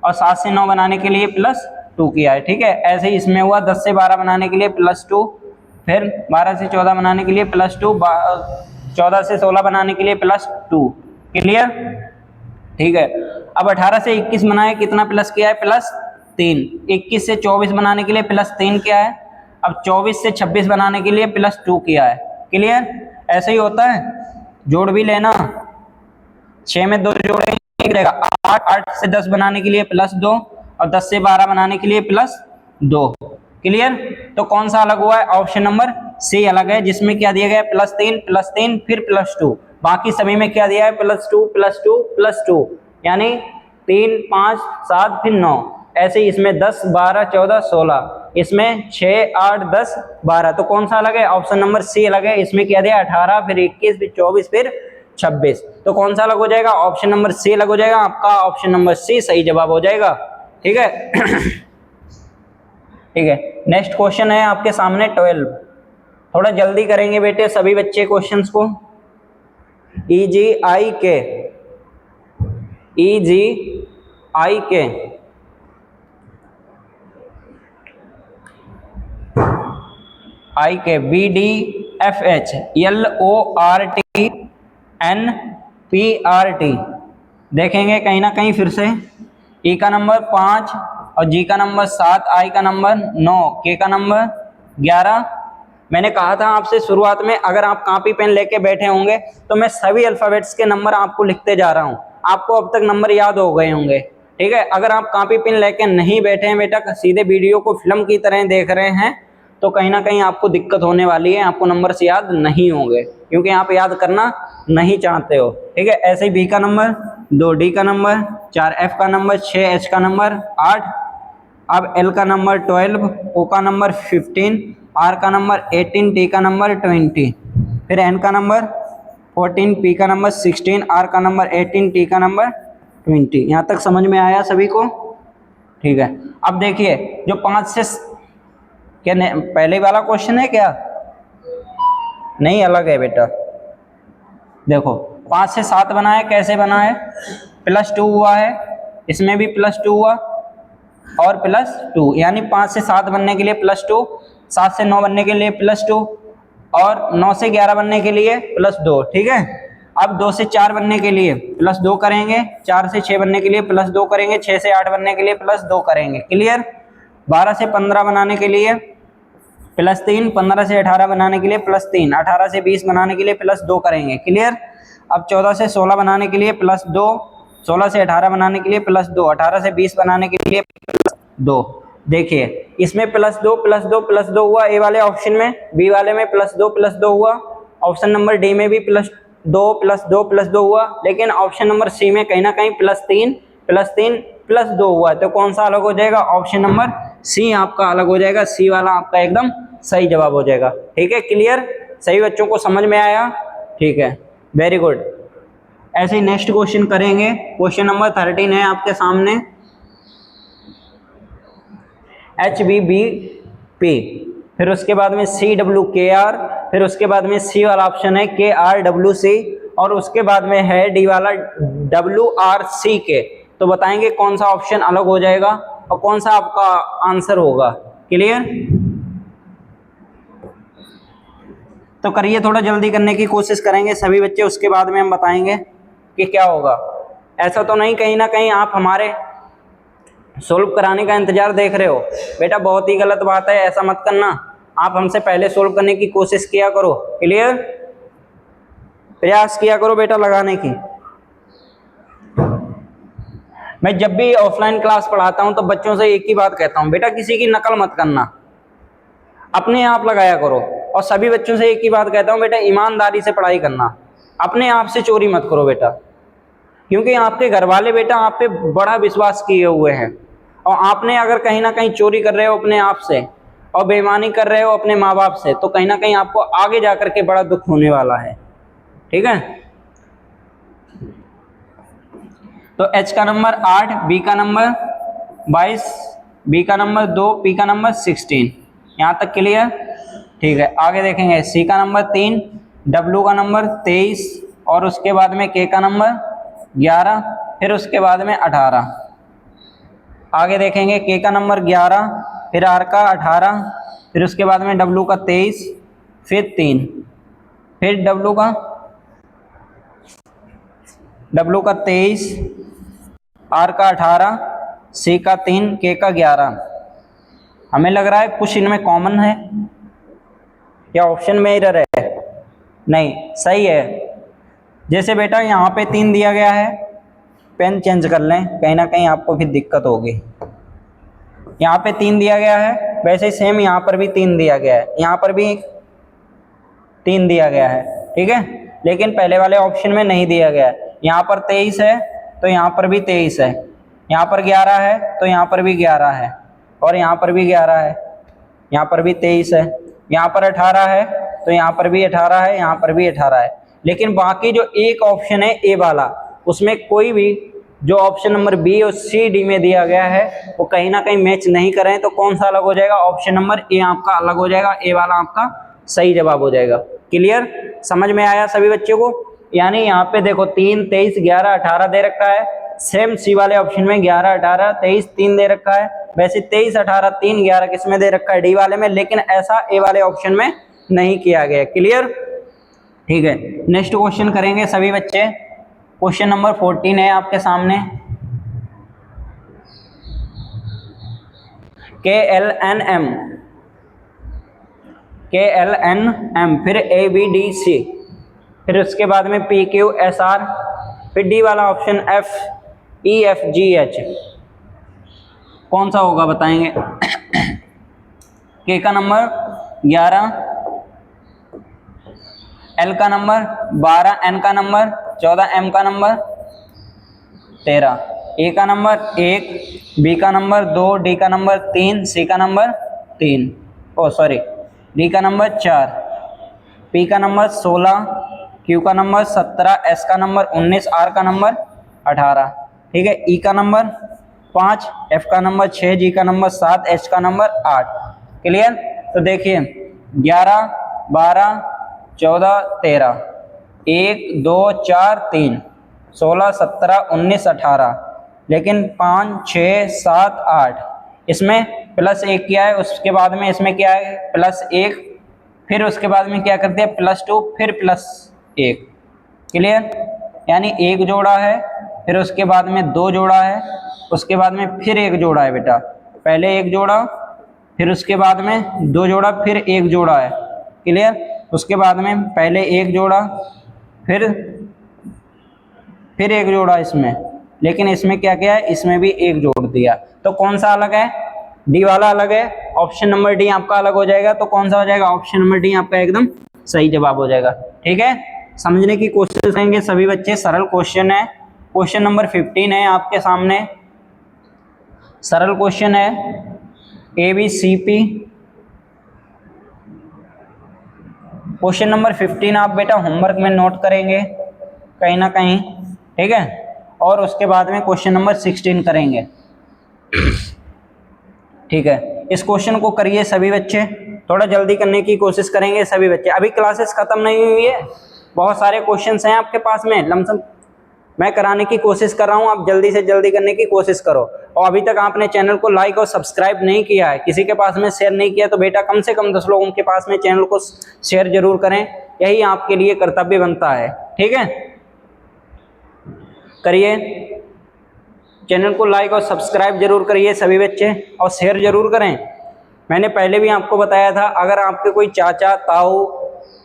और 7 से 9 बनाने के लिए +2 किया है। ठीक है, ऐसे ही इसमें हुआ 10 से 12 बनाने के लिए +2, फिर 12 से 14 बनाने के लिए +2, 14 से 16 बनाने के लिए +2। क्लियर? ठीक है, अब 18 से 21 बनाए, कितना प्लस किया है? +3। 21 से 24 बनाने के लिए +3 किया है। अब 24 से 26 बनाने के लिए +2 किया है। क्लियर? ऐसे ही होता है, जोड़ भी लेना, 6 में 2 जोड़ेंगे 8 से 10 बनाने के लिए +2 और 10 से 12 बनाने के लिए +2। क्लियर? तो कौन सा अलग हुआ है? ऑप्शन नंबर सी अलग है, जिसमें क्या दिया गया है? +3 फिर +2। बाकी सभी में क्या दिया है? +2 +2 +2, यानी 3, 5, 7 फिर 9, ऐसे ही इसमें 10, 12, 14, 16, इसमें 6, 8, 10, 12। तो कौन सा अलग है? ऑप्शन नंबर सी अलग है। इसमें क्या दिया? 18, फिर 21, फिर 24, फिर 26। तो कौन सा अलग हो जाएगा? ऑप्शन नंबर सी अलग हो जाएगा। आपका ऑप्शन नंबर सी सही जवाब हो जाएगा। ठीक है। ठीक है, नेक्स्ट क्वेश्चन है आपके सामने 12। थोड़ा जल्दी करेंगे बेटे सभी बच्चे क्वेश्चंस को। EGI के BDFH LORTNPRT देखेंगे कहीं ना कहीं फिर से। E का नंबर 5 और G का नंबर 7, I का नंबर 9, K का नंबर 11। मैंने कहा था आपसे शुरुआत में, अगर आप कॉपी पेन लेके बैठे होंगे तो मैं सभी अल्फ़ाबेट्स के नंबर आपको लिखते जा रहा हूँ। आपको अब तक नंबर याद हो गए होंगे। ठीक है, अगर आप कॉपी पेन लेके नहीं बैठे हैं बेटा, सीधे वीडियो को फिल्म की तरह देख रहे हैं, तो कहीं ना कहीं आपको दिक्कत होने वाली है। आपको नंबर से याद नहीं होंगे क्योंकि आप याद करना नहीं चाहते हो। ठीक है, ऐसे ही B का नंबर 2, D का नंबर 4, F का नंबर 6, H का नंबर 8, अब L का नंबर 12, O का नंबर 15, R का नंबर 18, T का नंबर 20, फिर N का नंबर 14, P का नंबर 16, R का नंबर 18, T का नंबर 20। यहाँ तक समझ में आया सभी को? ठीक है, अब देखिए जो 5 से क्या पहले वाला क्वेश्चन है क्या? नहीं, अलग है बेटा। देखो 5 से 7 बना है, कैसे बना है? +2 हुआ है, इसमें भी +2 हुआ और +2, यानी 5 से 7 बनने के लिए +2, 7 से 9 बनने के लिए +2 और 9 से 11 बनने के लिए +2। ठीक है, अब 2 से 4 बनने के लिए +2 करेंगे, 4 से 6 बनने के लिए +2 करेंगे, 6 से 8 बनने के लिए +2 करेंगे। क्लियर? 12 से 15 बनाने के लिए +3, 15 से 18 बनाने के लिए +3, 18 से 20 बनाने के लिए +2 करेंगे। क्लियर? अब 14 से 16 बनाने के लिए +2, 16 से 18 बनाने के लिए +2, 18 से 20 बनाने के लिए +2। देखिए इसमें +2 +2 +2 हुआ ए वाले ऑप्शन में, बी वाले में +2 +2 हुआ, ऑप्शन नंबर डी में भी +2 +2 +2 हुआ, लेकिन ऑप्शन नंबर सी में कहीं ना कहीं +3 +3 +2 हुआ। तो कौन सा अलग हो जाएगा? ऑप्शन नंबर सी आपका अलग हो जाएगा। सी वाला आपका एकदम सही जवाब हो जाएगा। ठीक है, क्लियर? सही बच्चों को समझ में आया? ठीक है, वेरी गुड। ऐसे ही नेक्स्ट क्वेश्चन करेंगे। क्वेश्चन नंबर 13 है आपके सामने। HBBP, फिर उसके बाद में CWKR, फिर उसके बाद में सी वाला ऑप्शन है KRWC और उसके बाद में है डी वाला WRCK। तो बताएंगे कौन सा ऑप्शन अलग हो जाएगा और कौन सा आपका आंसर होगा। क्लियर? तो करिए, थोड़ा जल्दी करने की कोशिश करेंगे सभी बच्चे, उसके बाद में हम बताएंगे कि क्या होगा। ऐसा तो नहीं कहीं ना कहीं आप हमारे सोल्व कराने का इंतजार देख रहे हो? बेटा बहुत ही गलत बात है, ऐसा मत करना। आप हमसे पहले सोल्व करने की कोशिश किया करो। क्लियर? प्रयास किया करो बेटा लगाने की। मैं जब भी ऑफलाइन क्लास पढ़ाता हूं तो बच्चों से एक ही बात कहता हूं, बेटा किसी की नकल मत करना, अपने आप लगाया करो। और सभी बच्चों से एक ही बात कहता हूं, बेटा ईमानदारी से पढ़ाई करना, अपने आप से चोरी मत करो बेटा, क्योंकि आपके घर वाले बेटा आप पे बड़ा विश्वास किए हुए हैं। और आपने अगर कहीं ना कहीं चोरी कर रहे हो अपने आप से और बेईमानी कर रहे हो अपने माँ बाप से, तो कहीं ना कहीं आपको आगे जाकर के बड़ा दुख होने वाला है। ठीक है, तो H का नंबर 8, B का नंबर 22, B का नंबर 2, P का नंबर 16। यहाँ तक क्लियर? ठीक है, आगे देखेंगे। C का नंबर 3, W का नंबर 23 और उसके बाद में K का नंबर 11, फिर उसके बाद में 18। आगे देखेंगे K का नंबर 11, फिर R का 18, फिर उसके बाद में W का 23, फिर 3, फिर W का 23, R का 18, C का 3, K का 11। हमें लग रहा है कुछ इनमें कॉमन है या ऑप्शन में एरर है? नहीं, सही है। जैसे बेटा यहाँ पे 3 दिया गया है, पेन चेंज कर लें, कहीं ना कहीं आपको फिर दिक्कत होगी। यहाँ पे 3 दिया गया है, वैसे ही सेम यहाँ पर भी 3 दिया गया है, यहाँ पर भी 3 दिया गया है। ठीक है, लेकिन पहले वाले ऑप्शन में नहीं दिया गया है। यहाँ पर 23 है तो यहाँ पर भी 23 है, यहाँ पर 11 है तो यहाँ पर भी 11 है, और यहाँ पर भी 11 है, यहाँ पर भी 23 है, यहाँ पर 18 है तो यहाँ पर भी 18 है, यहाँ पर भी 18 है। लेकिन बाकी जो एक ऑप्शन है ए वाला, उसमें कोई भी जो ऑप्शन नंबर बी और सी डी में दिया गया है वो कहीं ना कहीं मैच नहीं करें, तो कौन सा अलग हो जाएगा? ऑप्शन नंबर ए आपका अलग हो जाएगा, ए वाला आपका सही जवाब हो जाएगा। क्लियर, समझ में आया सभी बच्चों को? यानी यहाँ पे देखो 3, 23, 11, 18 दे रखा है, सेम सी वाले ऑप्शन में 11, 18, 23, 3 दे रखा है। वैसे 23, 18, 3, 11 किस में दे रखा है? डी वाले में, लेकिन ऐसा ए वाले ऑप्शन में नहीं किया गया। क्लियर, ठीक है। नेक्स्ट क्वेश्चन करेंगे सभी बच्चे। क्वेश्चन नंबर 14 है आपके सामने। KLNM, फिर ABDC, फिर उसके बाद में PQSR, फिर डी वाला ऑप्शन FEFGH। कौन सा होगा बताएंगे? K का नंबर 11, L का नंबर 12, N का नंबर 14, M का नंबर 13, A का नंबर 1, B का नंबर 2, D का नंबर 3, C का नंबर 3, D का नंबर 4, P का नंबर 16, Q का नंबर 17, S का नंबर 19, R का नंबर 18। ठीक है, E का नंबर 5, F का नंबर 6, G का नंबर 7, H का नंबर 8। क्लियर, तो देखिए 11, 12, 14, 13, 1, 2, 4, 3, 16, 17, 19, 18, लेकिन 5, 6, 7, 8 इसमें प्लस 1 किया है, उसके बाद में इसमें क्या है? प्लस 1, फिर उसके बाद में क्या करते हैं? प्लस 2, फिर प्लस 1। क्लियर, यानी 1 जोड़ा है, फिर उसके बाद में 2 जोड़ा है, उसके बाद में फिर 1 जोड़ा है बेटा। पहले 1 जोड़ा, फिर उसके बाद में 2 जोड़ा, फिर 1 जोड़ा है। क्लियर, उसके बाद में पहले 1 जोड़ा, फिर 1 जोड़ा इसमें, लेकिन इसमें क्या किया है? इसमें भी 1 जोड़ दिया। तो कौन सा अलग है? डी वाला अलग है, ऑप्शन नंबर डी आपका अलग हो जाएगा। तो कौन सा हो जाएगा? ऑप्शन नंबर डी आपका एकदम सही जवाब हो जाएगा। ठीक है, समझने की कोशिश करेंगे सभी बच्चे, सरल क्वेश्चन है। क्वेश्चन नंबर 15 है आपके सामने, सरल क्वेश्चन है। ABCP, क्वेश्चन नंबर 15 आप बेटा होमवर्क में नोट करेंगे कहीं ना कहीं, ठीक है, और उसके बाद में क्वेश्चन नंबर 16 करेंगे। ठीक है, इस क्वेश्चन को करिए सभी बच्चे, थोड़ा जल्दी करने की कोशिश करेंगे सभी बच्चे। अभी क्लासेस खत्म नहीं हुई है, बहुत सारे क्वेश्चंस हैं आपके पास में, लमसम मैं कराने की कोशिश कर रहा हूं, आप जल्दी से जल्दी करने की कोशिश करो। और अभी तक आपने चैनल को लाइक और सब्सक्राइब नहीं किया है, किसी के पास में शेयर नहीं किया, तो बेटा कम से कम 10 लोगों के पास में चैनल को शेयर जरूर करें, यही आपके लिए कर्तव्य बनता है। ठीक है, करिए, चैनल को लाइक और सब्सक्राइब जरूर करिए सभी बच्चे, और शेयर जरूर करें। मैंने पहले भी आपको बताया था, अगर आपके कोई चाचा, ताऊ,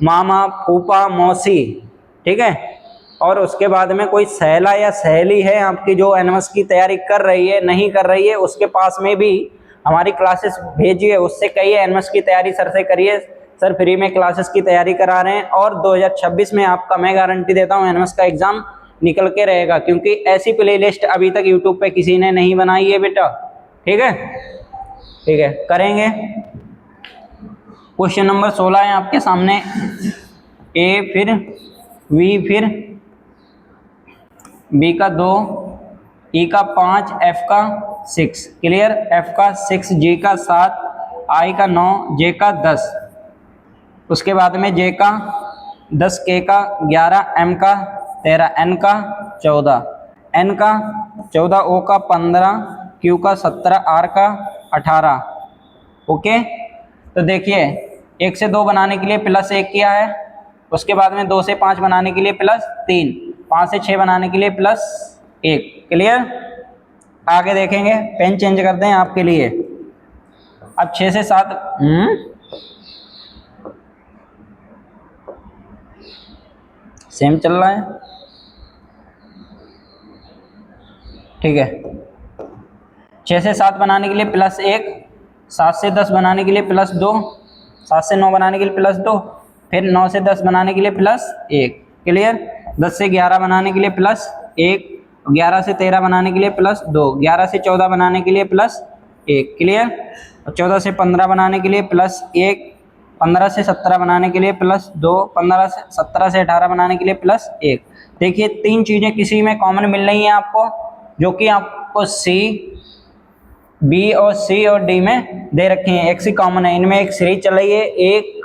मामा, फूफा, मौसी, ठीक है, और उसके बाद में कोई सहेला या सहेली है आपकी जो एनएमएस की तैयारी कर रही है, नहीं कर रही है, उसके पास में भी हमारी क्लासेस भेजिए, उससे कहिए एनएमएस की तैयारी सर से करिए, सर फ्री में क्लासेस की तैयारी करा रहे हैं, और 2026 में आपका मैं गारंटी देता हूँ एनएमएस का एग्जाम निकल के रहेगा, क्योंकि ऐसी प्लेलिस्ट अभी तक यूट्यूब पे किसी ने नहीं बनाई है बेटा। ठीक है, ठीक है, करेंगे। क्वेश्चन नंबर 16 है आपके सामने। ए, फिर वी, फिर बी का 2, ई का 5, एफ का 6। क्लियर, एफ का 6, जी का 7, आई का 9, जे का 10, उसके बाद में जे का 10, के का 11, एम का 13, एन का 14, एन का 14, ओ का 15, क्यू का 17, आर का 18। ओके, तो देखिए 1 से 2 बनाने के लिए प्लस 1 किया है, उसके बाद में 2 से 5 बनाने के लिए प्लस 3, 5 से 6 बनाने के लिए प्लस 1। क्लियर, आगे देखेंगे, पेन चेंज कर दें आपके लिए। अब 6 से 7 सेम चल रहा है। ठीक है, 6 से 7 बनाने के लिए प्लस 1, 7 से 10 बनाने के लिए प्लस 2, 7 से 9 बनाने के लिए प्लस 2, फिर 9 से 10 बनाने के लिए प्लस 1। क्लियर, 10 से 11 बनाने के लिए प्लस 1, 11 से 13 बनाने के लिए +2, 11 से 14 बनाने के लिए +1, क्लियर। 14 से 15 बनाने के लिए +1, 15 से 17 बनाने के लिए +2, 17 से 18 बनाने के लिए +1। देखिए 3 चीज़ें किसी में कॉमन मिल रही हैं आपको, जो कि आपको सी, बी और सी और डी में दे रखी हैं, एक सी कॉमन है। इनमें एक सीरीज चल रही है, 1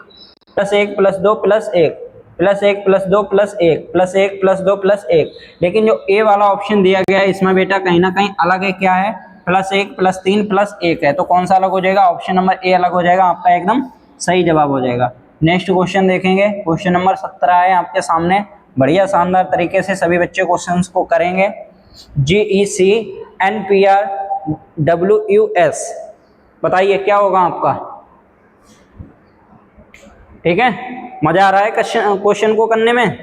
+ 1 + 2 + 1 +1 + 2 + 1 +1 + 2 + 1। लेकिन जो ए वाला ऑप्शन दिया गया है इसमें बेटा कहीं ना कहीं अलग है, क्या है, +1 + 3 + 1 है। तो कौन सा अलग हो जाएगा, ऑप्शन नंबर ए अलग हो जाएगा, आपका एकदम सही जवाब हो जाएगा। नेक्स्ट क्वेश्चन देखेंगे, क्वेश्चन नंबर 17 है आपके सामने। बढ़िया शानदार तरीके से सभी बच्चे क्वेश्चन को करेंगे। GEC NPR WUS, बताइए क्या होगा आपका। ठीक है, मजा आ रहा है क्वेश्चन को करने में,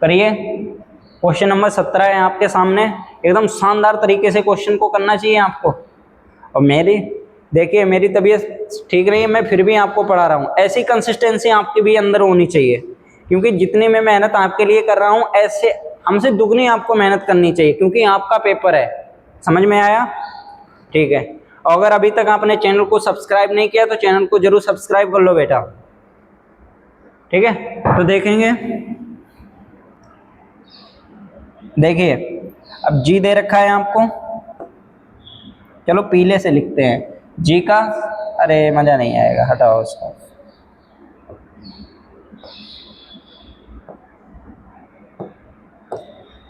करिए। क्वेश्चन नंबर 17 है आपके सामने, एकदम शानदार तरीके से क्वेश्चन को करना चाहिए आपको। और देखिए मेरी तबीयत ठीक नहीं है, मैं फिर भी आपको पढ़ा रहा हूँ। ऐसी कंसिस्टेंसी आपके भी अंदर होनी चाहिए, क्योंकि जितनी मैं मेहनत आपके लिए कर रहा हूँ, ऐसे हमसे दुगनी आपको मेहनत करनी चाहिए, क्योंकि आपका पेपर है। समझ में आया, ठीक है। और अगर अभी तक आपने चैनल को सब्सक्राइब नहीं किया तो चैनल को जरूर सब्सक्राइब कर लो बेटा, ठीक है। तो देखेंगे, देखिए अब जी दे रखा है आपको, चलो पीले से लिखते हैं जी का, अरे मजा नहीं आएगा, हटाओ उसको।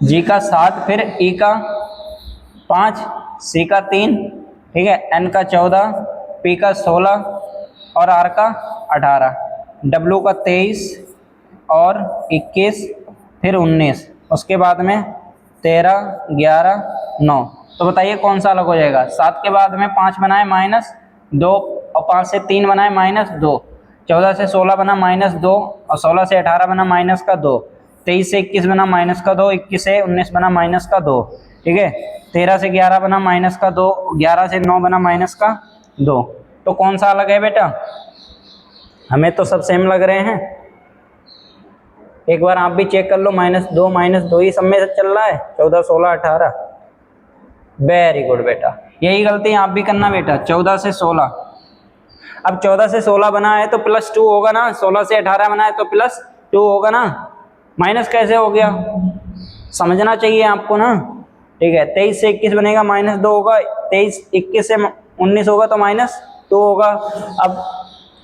जी का 7, फिर ई का 5, सी का 3, ठीक है, एन का 14, पी का 16 और आर का 18, डब्ल्यू का 23 और 21, फिर 19, उसके बाद में 13, 11, 9। तो बताइए कौन सा अलग हो जाएगा। 7 के बाद में 5 बनाए -2 और 5 से 3 बनाए -2, 14 से 16 बना -2 और 16 से 18 बना -2, 23 से 21 बना -2, 21 से 19 बना -2, ठीक है। 13 से 11 बना -2, 11 से 9 बना -2। तो कौन सा अलग है बेटा, हमें तो सब सेम लग रहे हैं। एक बार आप भी चेक कर लो, -2 ही सब में से चल रहा है, 14, 16, 18। वेरी गुड बेटा, यही गलती आप भी करना बेटा, 14 से 16। अब 14 से 16 बना है तो +2 होगा ना, 16 से 18 बना है तो +2 होगा ना, माइनस कैसे हो गया, समझना चाहिए आपको ना, ठीक है। 23 से 21 बनेगा -2 होगा, 21 से 19 होगा तो -2 होगा। अब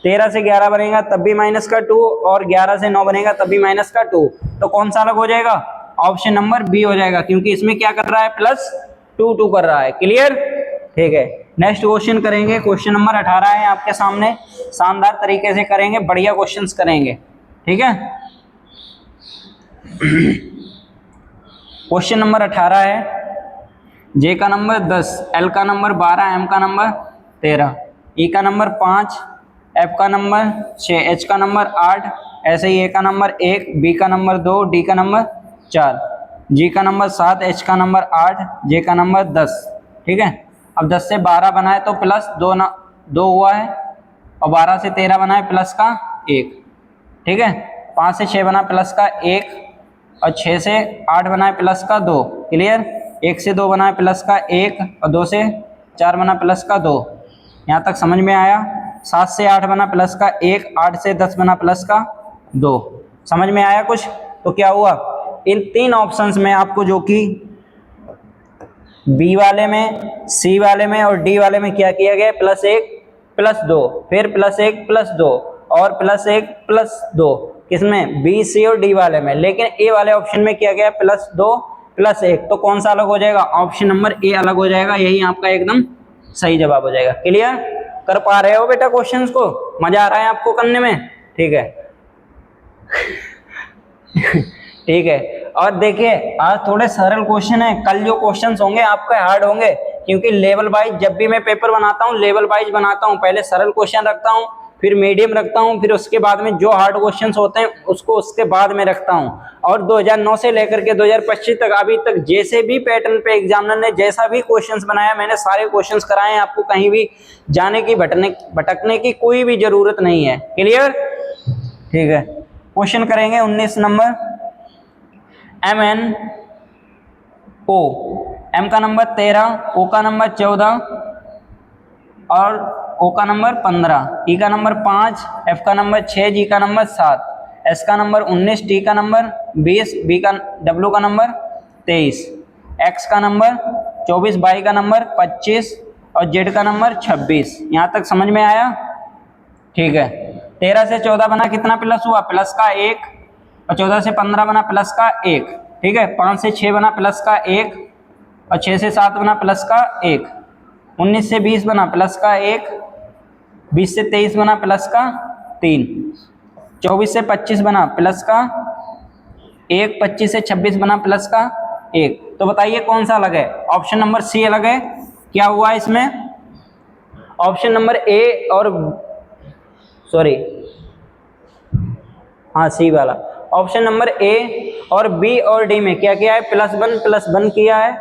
13 से 11 बनेगा तब भी -2 और 11 से 9 बनेगा तब भी -2। तो कौन सा अलग हो जाएगा, ऑप्शन नंबर बी हो जाएगा, क्योंकि इसमें क्या कर रहा है, +2 कर रहा है, क्लियर, ठीक है। नेक्स्ट क्वेश्चन करेंगे, क्वेश्चन नंबर 18 है आपके सामने, शानदार तरीके से करेंगे, बढ़िया क्वेश्चंस करेंगे, ठीक है। क्वेश्चन नंबर 18 है, जे का नंबर 10, एल का नंबर 12, एम का नंबर 13, ई का नंबर 5, एफ का नंबर 6, एच का नंबर 8, ऐसे ही ए का नंबर 1, बी का नंबर 2, डी का नंबर 4, जी का नंबर 7, एच का नंबर 8, जे का नंबर 10, ठीक है। अब 10 से 12 बनाए तो +2 हुआ है, और 12 से 13 बनाए +1, ठीक है। 5 से 6 बना +1, और 6 से 8 बनाए +2, क्लियर। 1 से 2 बनाए +1 और 2 से 4 बना +2, यहाँ तक समझ में आया। 7 से 8 बना +1, 8 से 10 बना +2, समझ में आया कुछ। तो क्या हुआ, इन 3 ऑप्शंस में आपको, जो कि बी वाले में, सी वाले में और डी वाले में क्या किया गया, +1 +2, फिर +1 +2 और +1 +2, किसमें, बी, सी और डी वाले में। लेकिन ए वाले ऑप्शन में किया गया +2 +1। तो कौन सा अलग हो जाएगा, ऑप्शन नंबर ए अलग हो जाएगा, यही आपका एकदम सही जवाब हो जाएगा। क्लियर, कर पा रहे हो बेटा क्वेश्चंस को, मजा आ रहा है आपको करने में, ठीक है। ठीक है, और देखिए आज थोड़े सरल क्वेश्चन है, कल जो क्वेश्चंस होंगे आपके हार्ड होंगे, क्योंकि लेवल वाइज जब भी मैं पेपर बनाता हूँ लेवल वाइज बनाता हूँ, पहले सरल क्वेश्चन रखता हूँ, फिर मीडियम रखता हूँ, फिर उसके बाद में जो हार्ड क्वेश्चंस होते हैं उसको उसके बाद में रखता हूँ। और 2009 से लेकर के 2025 तक अभी तक जैसे भी पैटर्न पे एग्जामिनर ने जैसा भी क्वेश्चंस बनाया, मैंने सारे क्वेश्चंस कराए हैं, आपको कहीं भी जाने की भटकने की कोई भी जरूरत नहीं है। क्लियर, ठीक है। क्वेश्चन करेंगे 19 नंबर, MN ओ, एम का नंबर 13, ओ का नंबर 14 और ओ का नंबर 15, ई का नंबर 5, एफ का नंबर 6, जी का नंबर 7, एस का नंबर 19, टी का नंबर 20, डब्ल्यू का नंबर 23, एक्स का नंबर 24, वाई का नंबर 25 और जेड का नंबर 26। यहाँ तक समझ में आया? ठीक है। 13 से 14 बना कितना प्लस हुआ? प्लस का 1। और 14 से 15 बना प्लस का 1। ठीक है। 5 से 6 बना प्लस का 1 और 6 से 7 बना प्लस का 1। 19 से 20 बना प्लस का 1। 20 से 23 बना प्लस का 3। 24 से 25 बना प्लस का 1। 25 से 26 बना प्लस का 1। तो बताइए कौन सा अलग है? ऑप्शन नंबर सी अलग है। क्या हुआ इसमें? ऑप्शन नंबर ए और सी वाला। ऑप्शन नंबर ए और बी और डी में क्या किया है? प्लस वन किया है।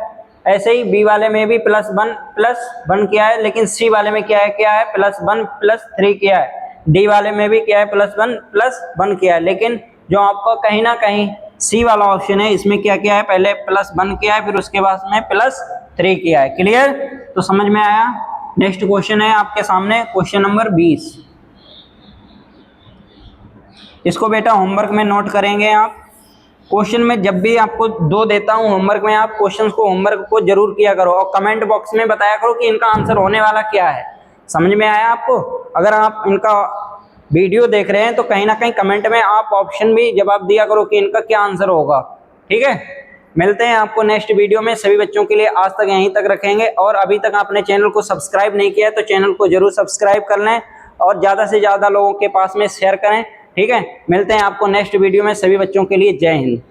ऐसे ही बी वाले में भी प्लस वन किया है, लेकिन सी वाले में क्या है प्लस 1 प्लस 3 किया है। डी वाले में भी क्या है? प्लस वन किया है। लेकिन जो आपको कहीं ना कहीं सी वाला ऑप्शन है, इसमें क्या किया है? पहले प्लस 1 किया है, फिर उसके बाद में प्लस 3 किया है। क्लियर? तो समझ में आया? नेक्स्ट क्वेश्चन है आपके सामने, क्वेश्चन नंबर 20। इसको बेटा होमवर्क में नोट करेंगे आप। क्वेश्चन में जब भी आपको 2 देता हूं होमवर्क में, आप क्वेश्चंस को होमवर्क को जरूर किया करो और कमेंट बॉक्स में बताया करो कि इनका आंसर होने वाला क्या है। समझ में आया आपको? अगर आप इनका वीडियो देख रहे हैं तो कहीं ना कहीं कमेंट में आप ऑप्शन भी जवाब दिया करो कि इनका क्या आंसर होगा। ठीक है। मिलते हैं आपको नेक्स्ट वीडियो में। सभी बच्चों के लिए आज तक यहीं तक रखेंगे, और अभी तक आपने चैनल को सब्सक्राइब नहीं किया है तो चैनल को जरूर सब्सक्राइब कर लें और ज़्यादा से ज़्यादा लोगों के पास में शेयर करें। ठीक है। मिलते हैं आपको नेक्स्ट वीडियो में। सभी बच्चों के लिए जय हिंद।